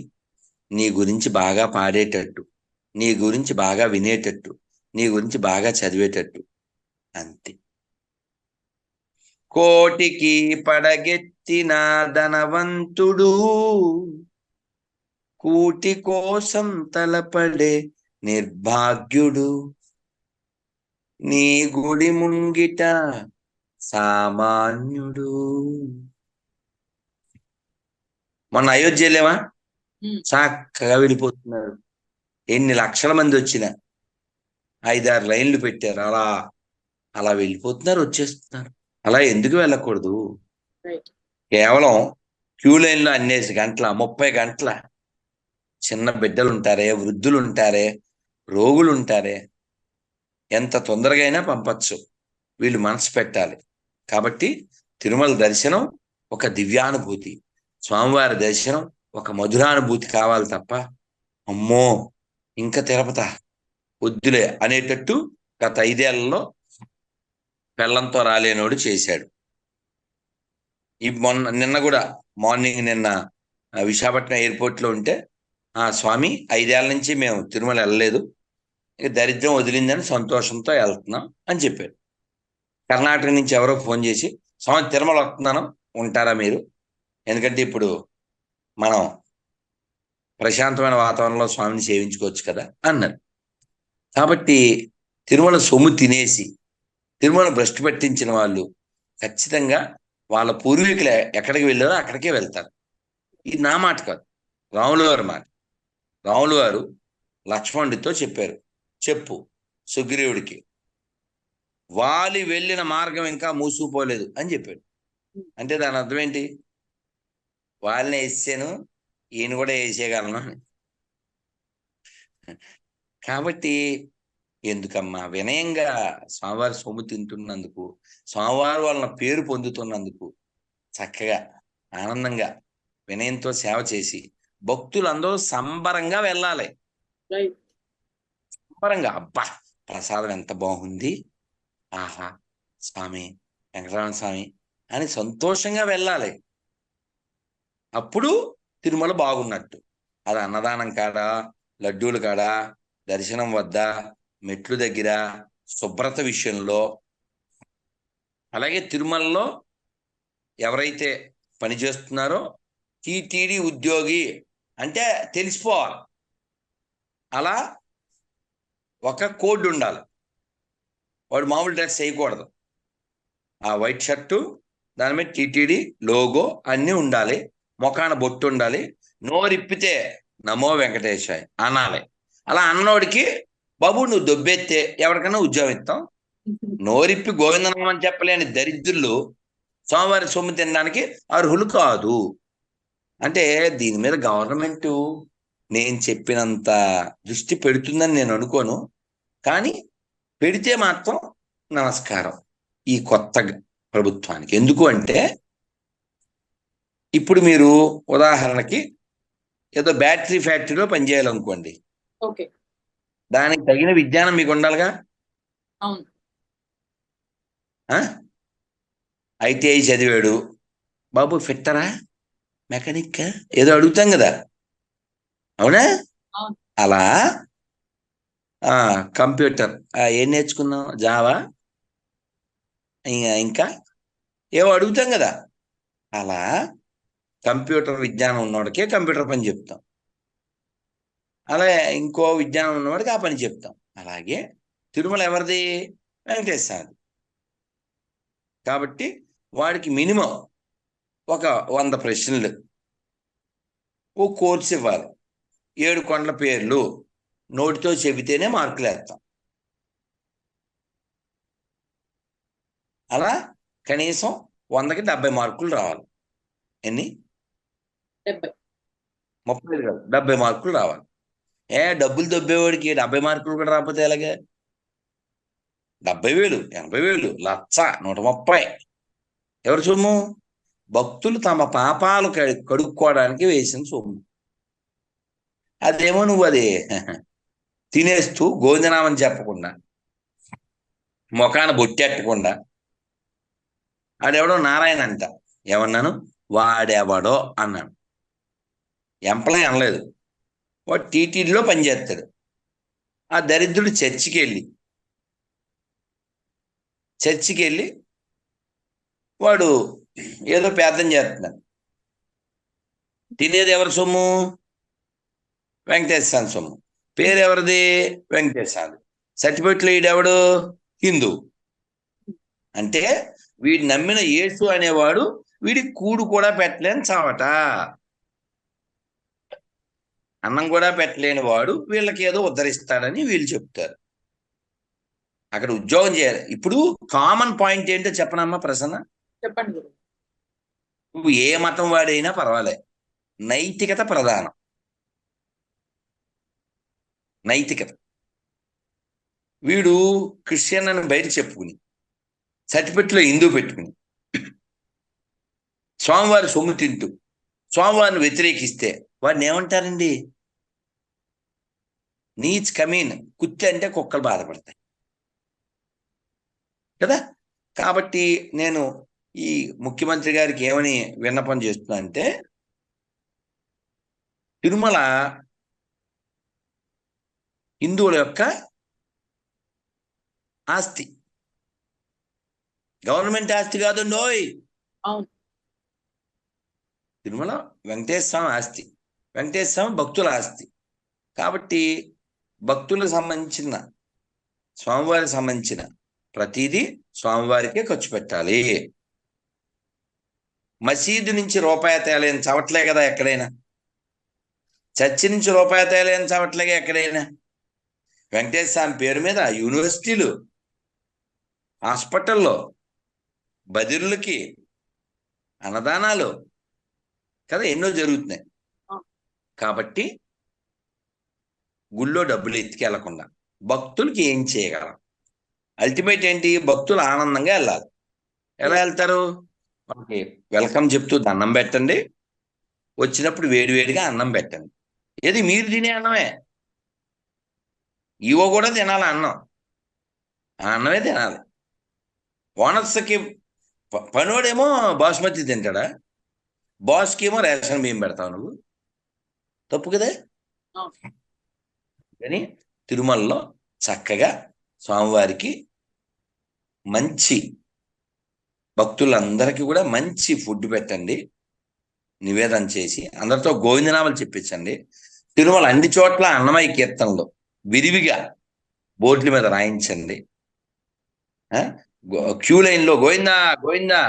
నీ గురించి బాగా పాడేటట్టు, నీ గురించి బాగా వినేటట్టు, నీ గురించి బాగా చదివేటట్టు, అంతే. కోటికి పడగెత్తిన ధనవంతుడు కూటి కోసం తలపడే నిర్భాగ్యుడు, నీ గుడి ముంగిట సామాన్యుడు. మొన్న అయోధ్య వెళ్ళావా? చక్కగా వెళ్ళిపోతున్నారు. ఎన్ని లక్షల మంది వచ్చినా 5-6 లైన్లు పెట్టారు. అలా అలా వెళ్ళిపోతున్నారు, వచ్చేస్తున్నారు. అలా ఎందుకు వెళ్ళకూడదు? కేవలం క్యూ లైన్లో అన్నేసి గంటల 30 గంటల చిన్న బిడ్డలు ఉంటారే, వృద్ధులు ఉంటారే, రోగులు ఉంటారే, ఎంత తొందరగా అయినా పంపచ్చు. వీళ్ళు మనసు పెట్టాలి. కాబట్టి తిరుమల దర్శనం ఒక దివ్యానుభూతి, స్వామివారి దర్శనం ఒక మధురానుభూతి కావాలి తప్ప అమ్మో ఇంకా తిరుపత వద్దులే అనేటట్టు గత 5 ఏళ్లలో పెళ్ళంతో రాలేనోడు చేశాడు. నిన్న కూడా మార్నింగ్ నిన్న విశాఖపట్నం ఎయిర్పోర్ట్ లో ఉంటే, స్వామి 5 ఏళ్ల నుంచి మేము తిరుమల వెళ్ళలేదు, ఇక దరిద్రం వదిలిందని సంతోషంతో వెళ్తున్నాం అని చెప్పారు. కర్ణాటక నుంచి ఎవరో ఫోన్ చేసి, స్వామి తిరుమల వస్తున్నాను, ఉంటారా మీరు? ఎందుకంటే ఇప్పుడు మనం ప్రశాంతమైన వాతావరణంలో స్వామిని సేవించుకోవచ్చు కదా అన్నారు. కాబట్టి తిరుమల సొమ్ము తినేసి తిరుమల భ్రష్టు పట్టించిన వాళ్ళు ఖచ్చితంగా వాళ్ళ పూర్వీకులు ఎక్కడికి వెళ్ళారో అక్కడికే వెళ్తారు. ఇది నా మాట కాదు, రాములు గారి మాట. రాములు గారు లక్ష్మణుడితో చెప్పారు, చెప్పు సుగ్రీవుడికి, వాలి వెళ్ళిన మార్గం ఇంకా మూసుకుపోలేదు అని చెప్పాడు. అంటే దాని అర్థం ఏంటి? వాళ్ళని వేసాను, ఈయన కూడా వేసేయగలను అని. కాబట్టి ఎందుకమ్మా వినయంగా స్వామివారి సొమ్ము తింటున్నందుకు, స్వామివారి వలన పేరు పొందుతున్నందుకు చక్కగా ఆనందంగా వినయంతో సేవ చేసి భక్తులందరూ సంబరంగా వెళ్ళాలి. సంబరంగా, అబ్బా ప్రసాదం ఎంత బాగుంది, ఆహా స్వామి వెంకటరమణ స్వామి అని సంతోషంగా వెళ్ళాలి. అప్పుడు తిరుమల బాగున్నట్టు. అది అన్నదానం కాడా, లడ్డూలు కాడా, దర్శనం వద్ద, మెట్లు దగ్గర, శుభ్రత విషయంలో, అలాగే తిరుమలలో ఎవరైతే పనిచేస్తున్నారో టీటీడీ ఉద్యోగి అంటే తెలిసిపోవాలి. అలా ఒక కోడ్ ఉండాలి. వాడు మామూలు డ్రెస్ వేయకూడదు. ఆ వైట్ షర్టు, దాని మీద టీటీడీ లోగో అన్నీ ఉండాలి. ముఖాన బొట్టు ఉండాలి. నోరిప్పితే నమో వెంకటేశాయ్ అనాలి. అలా అన్నోడికి బాబు నువ్వు దొబ్బెత్తే ఎవరికైనా ఉద్యోగం ఇస్తాం. నోరిప్పి గోవిందనామని చెప్పలేని దరిద్రులు స్వామివారి సొమ్ము తినడానికి అర్హులు కాదు. అంటే దీని మీద గవర్నమెంట్ నేను చెప్పినంత దృష్టి పెడుతుందని నేను అనుకోను. కానీ పెడితే మాత్రం నమస్కారం ఈ కొత్త ప్రభుత్వానికి. ఎందుకు అంటే ఇప్పుడు మీరు ఉదాహరణకి ఏదో బ్యాటరీ ఫ్యాక్టరీలో పనిచేయాలనుకోండి, దానికి తగిన విజ్ఞానం మీకు ఉండాలిగా. ఐటీఐ చదివాడు బాబు, ఫిట్టరా, మెకానిక్ ఏదో అడుగుతాం కదా, అవునా? అలా కంప్యూటర్ ఏం నేర్చుకున్నాం, జావా, ఇంకా ఏవో అడుగుతాం కదా. అలా కంప్యూటర్ విజ్ఞానం ఉన్నవాడికే కంప్యూటర్ పని చెప్తాం, అలాగే ఇంకో విజ్ఞానం ఉన్నవాడికి ఆ పని చెప్తాం. అలాగే తిరుమల ఎవరిది? వెంకటేశ్వరది. కాబట్టి వాడికి మినిమం ఒక 100 ప్రశ్నలు ఓ కోర్సు ఇవ్వాలి. 7 కొండల పేర్లు నోటితో చెబితేనే మార్కులు వేస్తాం. అలా కనీసం 100కి 70 మార్కులు రావాలి. ఎన్ని? 30 కాదు, 70 మార్కులు రావాలి. డబ్బులు దొబ్బేవాడికి 70 మార్కులు కూడా రాకపోతే ఎలాగే? 70,000, 80,000, 1,00,000, 130. ఎవరి సొమ్ము? భక్తులు తమ పాపాలు కడుక్కోవడానికి వేసిన సొమ్ము. అదేమో నువ్వు అది తినేస్తూ గోవిందనామం చెప్పకుండా, ముఖాన బొట్టెట్టకుండా, ఆడెవడో నారాయణ అంట, ఏమన్నాను? వాడెవడో అన్నాను. ఎంప్లాయ్ అనలేదు. వాడు టీటీడీలో పనిచేస్తాడు. ఆ దరిద్రుడు చర్చికి వెళ్ళి వాడు ఏదో ప్రార్థన చేస్తున్నాడు. తినేది ఎవరి సొమ్ము? వెంకటేశ్వర స్వామి సొమ్ము. పేరు ఎవరిది? వెంకటేశ్వర. సర్టిఫికెట్లు ఈడెవడు? హిందూ. అంటే వీడు నమ్మిన యేసు అనేవాడు వీడికి కూడు కూడా పెట్టలేని చావట, అన్నం కూడా పెట్టలేని వాడు వీళ్ళకి ఏదో ఉద్ధరిస్తాడని వీళ్ళు చెప్తారు. అక్కడ ఉద్యోగం చేయాలి. ఇప్పుడు కామన్ పాయింట్ ఏంటో చెప్పనమ్మా ప్రసన్న? చెప్పండి. నువ్వు ఏ మతం వాడైనా పర్వాలే, నైతికత ప్రధానం. నైతికత. వీడు క్రిస్టియన్ అని బయట చెప్పుకుని సర్టిఫికెట్లో హిందూ పెట్టుకుని స్వామివారి సొమ్ము తింటూ స్వామివారిని వ్యతిరేకిస్తే వాడిని ఏమంటారండి? నీచ్ కమీన్. కుత్తి అంటే కుక్కలు బాధపడతాయి కదా. కాబట్టి నేను ఈ ముఖ్యమంత్రి గారికి ఏమని విన్నపం చేస్తున్నా అంటే, తిరుమల హిందువుల యొక్క ఆస్తి, గవర్నమెంట్ ఆస్తి కాదండోయ్. తిరుమల వెంకటేశ్వర స్వామి ఆస్తి, వెంకటేశ్వర స్వామి భక్తుల ఆస్తి. కాబట్టి భక్తులకు సంబంధించిన, స్వామివారికి సంబంధించిన ప్రతిదీ స్వామివారికే ఖర్చు పెట్టాలి. మసీదు నుంచి రూపాయి తేలేని చవట్లే కదా ఎక్కడైనా. చర్చి నుంచి రూపాయి తేలేని చవట్లేగా ఎక్కడైనా. వెంకటేశ్వర స్వామి పేరు మీద యూనివర్సిటీలు, హాస్పిటల్లో, బదిరులకి అన్నదానాలు కదా ఎన్నో జరుగుతున్నాయి. కాబట్టి గుళ్ళో డబ్బులు ఎత్తుకెళ్లకుండా భక్తులకి ఏం చేయగలం? అల్టిమేట్ ఏంటి? భక్తులు ఆనందంగా వెళ్ళాలి. ఎలా వెళ్తారు? మనకి వెల్కమ్ చెప్తూ దండం పెట్టండి, వచ్చినప్పుడు వేడివేడిగా అన్నం పెట్టండి. ఏది మీరు తినే అన్నమే, ఈవో కూడా తినాలి అన్నం, ఆ అన్నమే తినాలి. ఓనర్స్కి పనోడేమో బాస్మతి తింటాడా? బాస్కి ఏమో రేషన్ బియ్యం పెడతావు నువ్వు, తప్పు కదా. కానీ తిరుమలలో చక్కగా స్వామివారికి మంచి, భక్తులందరికీ కూడా మంచి ఫుడ్ పెట్టండి, నివేదన చేసి అందరితో గోవిందనామాలు చెప్పించండి. తిరుమల అన్ని చోట్ల అన్నమయ్య కీర్తనలు విరివిగా బోర్డుల మీద రాయించండి. క్యూ లైన్లో గోవిందా గోవిందా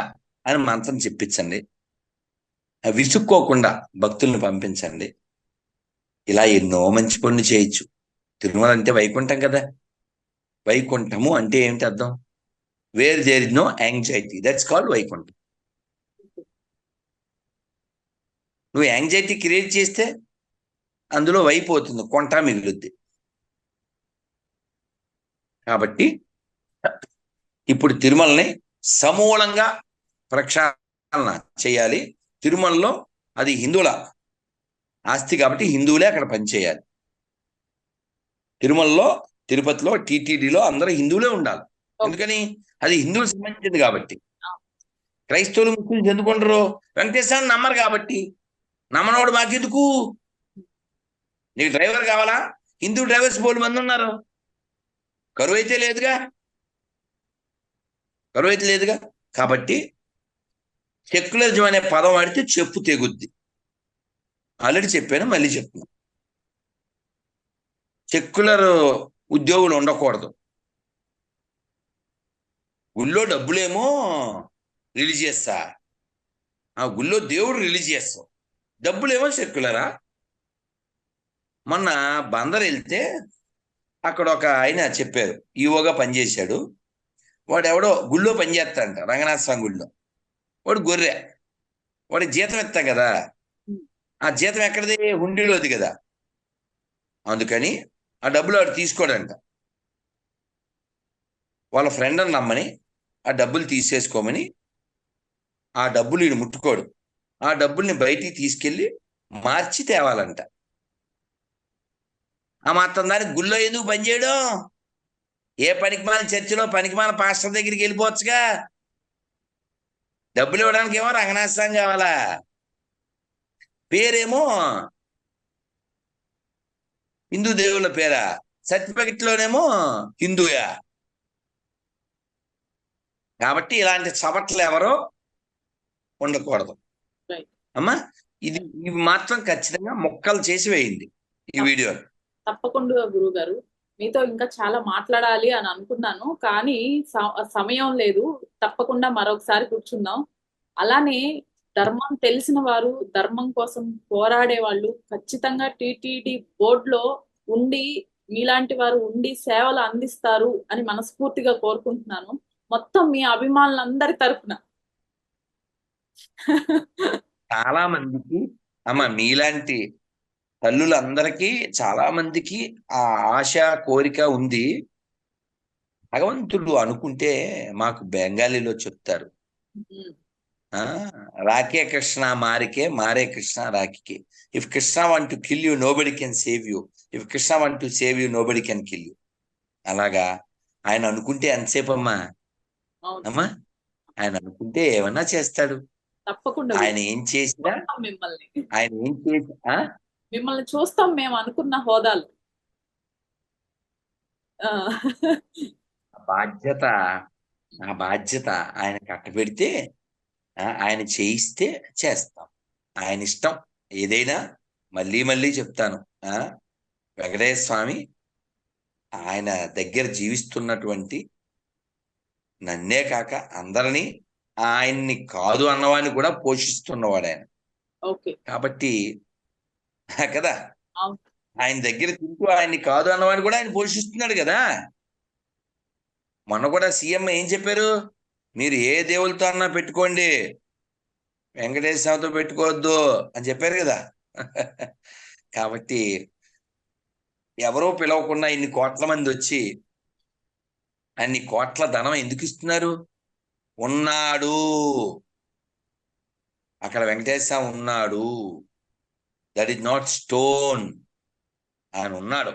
అని మంత్రం చెప్పించండి. విసుక్కోకుండా భక్తుల్ని పంపించండి. ఇలా ఎన్నో మంచి పనులు చేయొచ్చు. తిరుమల అంటే వైకుంఠం కదా. వైకుంఠము అంటే ఏమిటి అర్థం? Where there is no anxiety, that's called Vaikuntham. నువ్వు యాంగ్జైటీ క్రియేట్ చేస్తే అందులో వైపోతుంది, కొంట మిగులుద్ది. కాబట్టి ఇప్పుడు తిరుమలని సమూలంగా ప్రక్షాళన చేయాలి. తిరుమలలో అది హిందువుల ఆస్తి కాబట్టి హిందువులే అక్కడ పనిచేయాలి. తిరుమలలో, తిరుపతిలో, టీటీడీలో అందరూ హిందువులే ఉండాలి. ఎందుకని? అది హిందువులకు సంబంధించింది కాబట్టి. క్రైస్తవులు, ముస్లింలు ఎందుకుంటారు? వెంకటేశ్వరాన్ని నమ్మరు కాబట్టి. నమ్మనోడు మాకెందుకు? నీకు డ్రైవర్ కావాలా? హిందూ డ్రైవర్స్ బోల్డ్ మంది ఉన్నారు. కరువు అయితే లేదుగా. కాబట్టి సెక్యులరిజం అనే పదం వాడితే చెప్పు తెగుద్ది. ఆల్రెడీ చెప్పాను, మళ్ళీ చెప్తున్నా. సెక్యులర్ ఉద్యోగులు ఉండకూడదు. గుళ్ళో డబ్బులేమో రిలీజియస్సా? ఆ గుళ్ళో దేవుడు రిలీజియస్, డబ్బులేమో సెక్యులరా. మొన్న బందర్ వెళ్తే అక్కడ ఒక ఆయన చెప్పారు, ఈవోగా పనిచేశాడు. వాడు ఎవడో గుళ్ళో పనిచేస్తాడంట, రంగనాథ స్వామి గుళ్ళో. వాడు గొర్రె, వాడికి జీతం ఇస్తాం కదా, ఆ జీతం ఎక్కడిది? హుండీలోది కదా. అందుకని ఆ డబ్బులు వాడు తీసుకోడంట. వాళ్ళ ఫ్రెండ్ అని నమ్మని ఆ డబ్బులు తీసేసుకోమని, ఆ డబ్బులు ఈడు ముట్టుకోడు. ఆ డబ్బుల్ని బయటికి తీసుకెళ్లి మార్చి తేవాలంట. ఆ మాత్రం దానికి గుళ్ళో ఎందుకు పనిచేయడం? ఏ పనికిమాల చర్చిలో పనికిమాల పాస్టర్ దగ్గరికి వెళ్ళిపోవచ్చుగా. డబ్బులు ఇవ్వడానికి ఏమో రంగనాథ స్వామి కావాలా? పేరేమో హిందూ దేవుళ్ళ పేరా? సర్టిఫికెట్ లోనేమో హిందూయా? కాబట్టి ఇలాంటి చవట్లు ఎవరో ఉండకూడదు అమ్మా. ఇవి మాత్రం ఖచ్చితంగా మొక్కలు చేసి వేయండి ఈ వీడియో. తప్పకుండా గురువు గారు, మీతో ఇంకా చాలా మాట్లాడాలి అని అనుకున్నాను, కానీ సమయం లేదు. తప్పకుండా మరొకసారి కూర్చుందాం. అలానే ధర్మం తెలిసిన వారు, ధర్మం కోసం పోరాడే వాళ్ళు ఖచ్చితంగా టిటిడి బోర్డులో ఉండి, మీలాంటి వారు ఉండి సేవలు అందిస్తారు అని మనస్ఫూర్తిగా కోరుకుంటున్నాను, మొత్తం మీ అభిమానులందరి తరఫున. చాలా మందికి అమ్మ, మీలాంటి తల్లులందరికీ చాలా మందికి ఆ ఆశ, కోరిక ఉంది. భగవంతుడు అనుకుంటే మాకు బెంగాలీలో చెప్తారు, రాకే కృష్ణ మారికే, మారే కృష్ణ రాకికే. If Krishna want to kill you, nobody can save you. If Krishna want to save you, nobody can kill you. అలాగా ఆయన అనుకుంటే ఎంతసేపు అమ్మా? అమ్మా, ఆయన అనుకుంటే ఏమన్నా చేస్తాడు. తప్పకుండా ఆయన ఏం చేసినా, మిమ్మల్ని ఆయన ఏం చేసి మిమ్మల్ని చూస్తాం మేము అనుకున్న హోదాలు. బాధ్యత, ఆ బాధ్యత ఆయన కట్టబెడితే, ఆయన చేయిస్తే చేస్తాం. ఆయన ఇష్టం ఏదైనా. మళ్ళీ మళ్ళీ చెప్తాను, వెంకటేశ్వర స్వామి ఆయన దగ్గర జీవిస్తున్నటువంటి నన్నే కాక అందరినీ, ఆయన్ని కాదు అన్నవాడిని కూడా పోషిస్తున్నవాడు ఆయన. కాబట్టి కదా, ఆయన దగ్గర తింటూ ఆయన్ని కాదు అన్నవాడిని కూడా ఆయన పోషిస్తున్నాడు కదా. మొన్న కూడా సీఎం ఏం చెప్పారు? మీరు ఏ దేవులతో అన్నా పెట్టుకోండి, వెంకటేశ్వర స్వామితో పెట్టుకోవద్దు అని చెప్పారు కదా. కాబట్టి ఎవరో పిలవకుండా ఇన్ని కోట్ల మంది వచ్చి అన్ని కోట్ల ధనం ఎందుకు ఇస్తున్నారు? ఉన్నాడు, అక్కడ వెంకటేశ్వర స్వామి ఉన్నాడు. That is not stone. ఆయన ఉన్నాడు.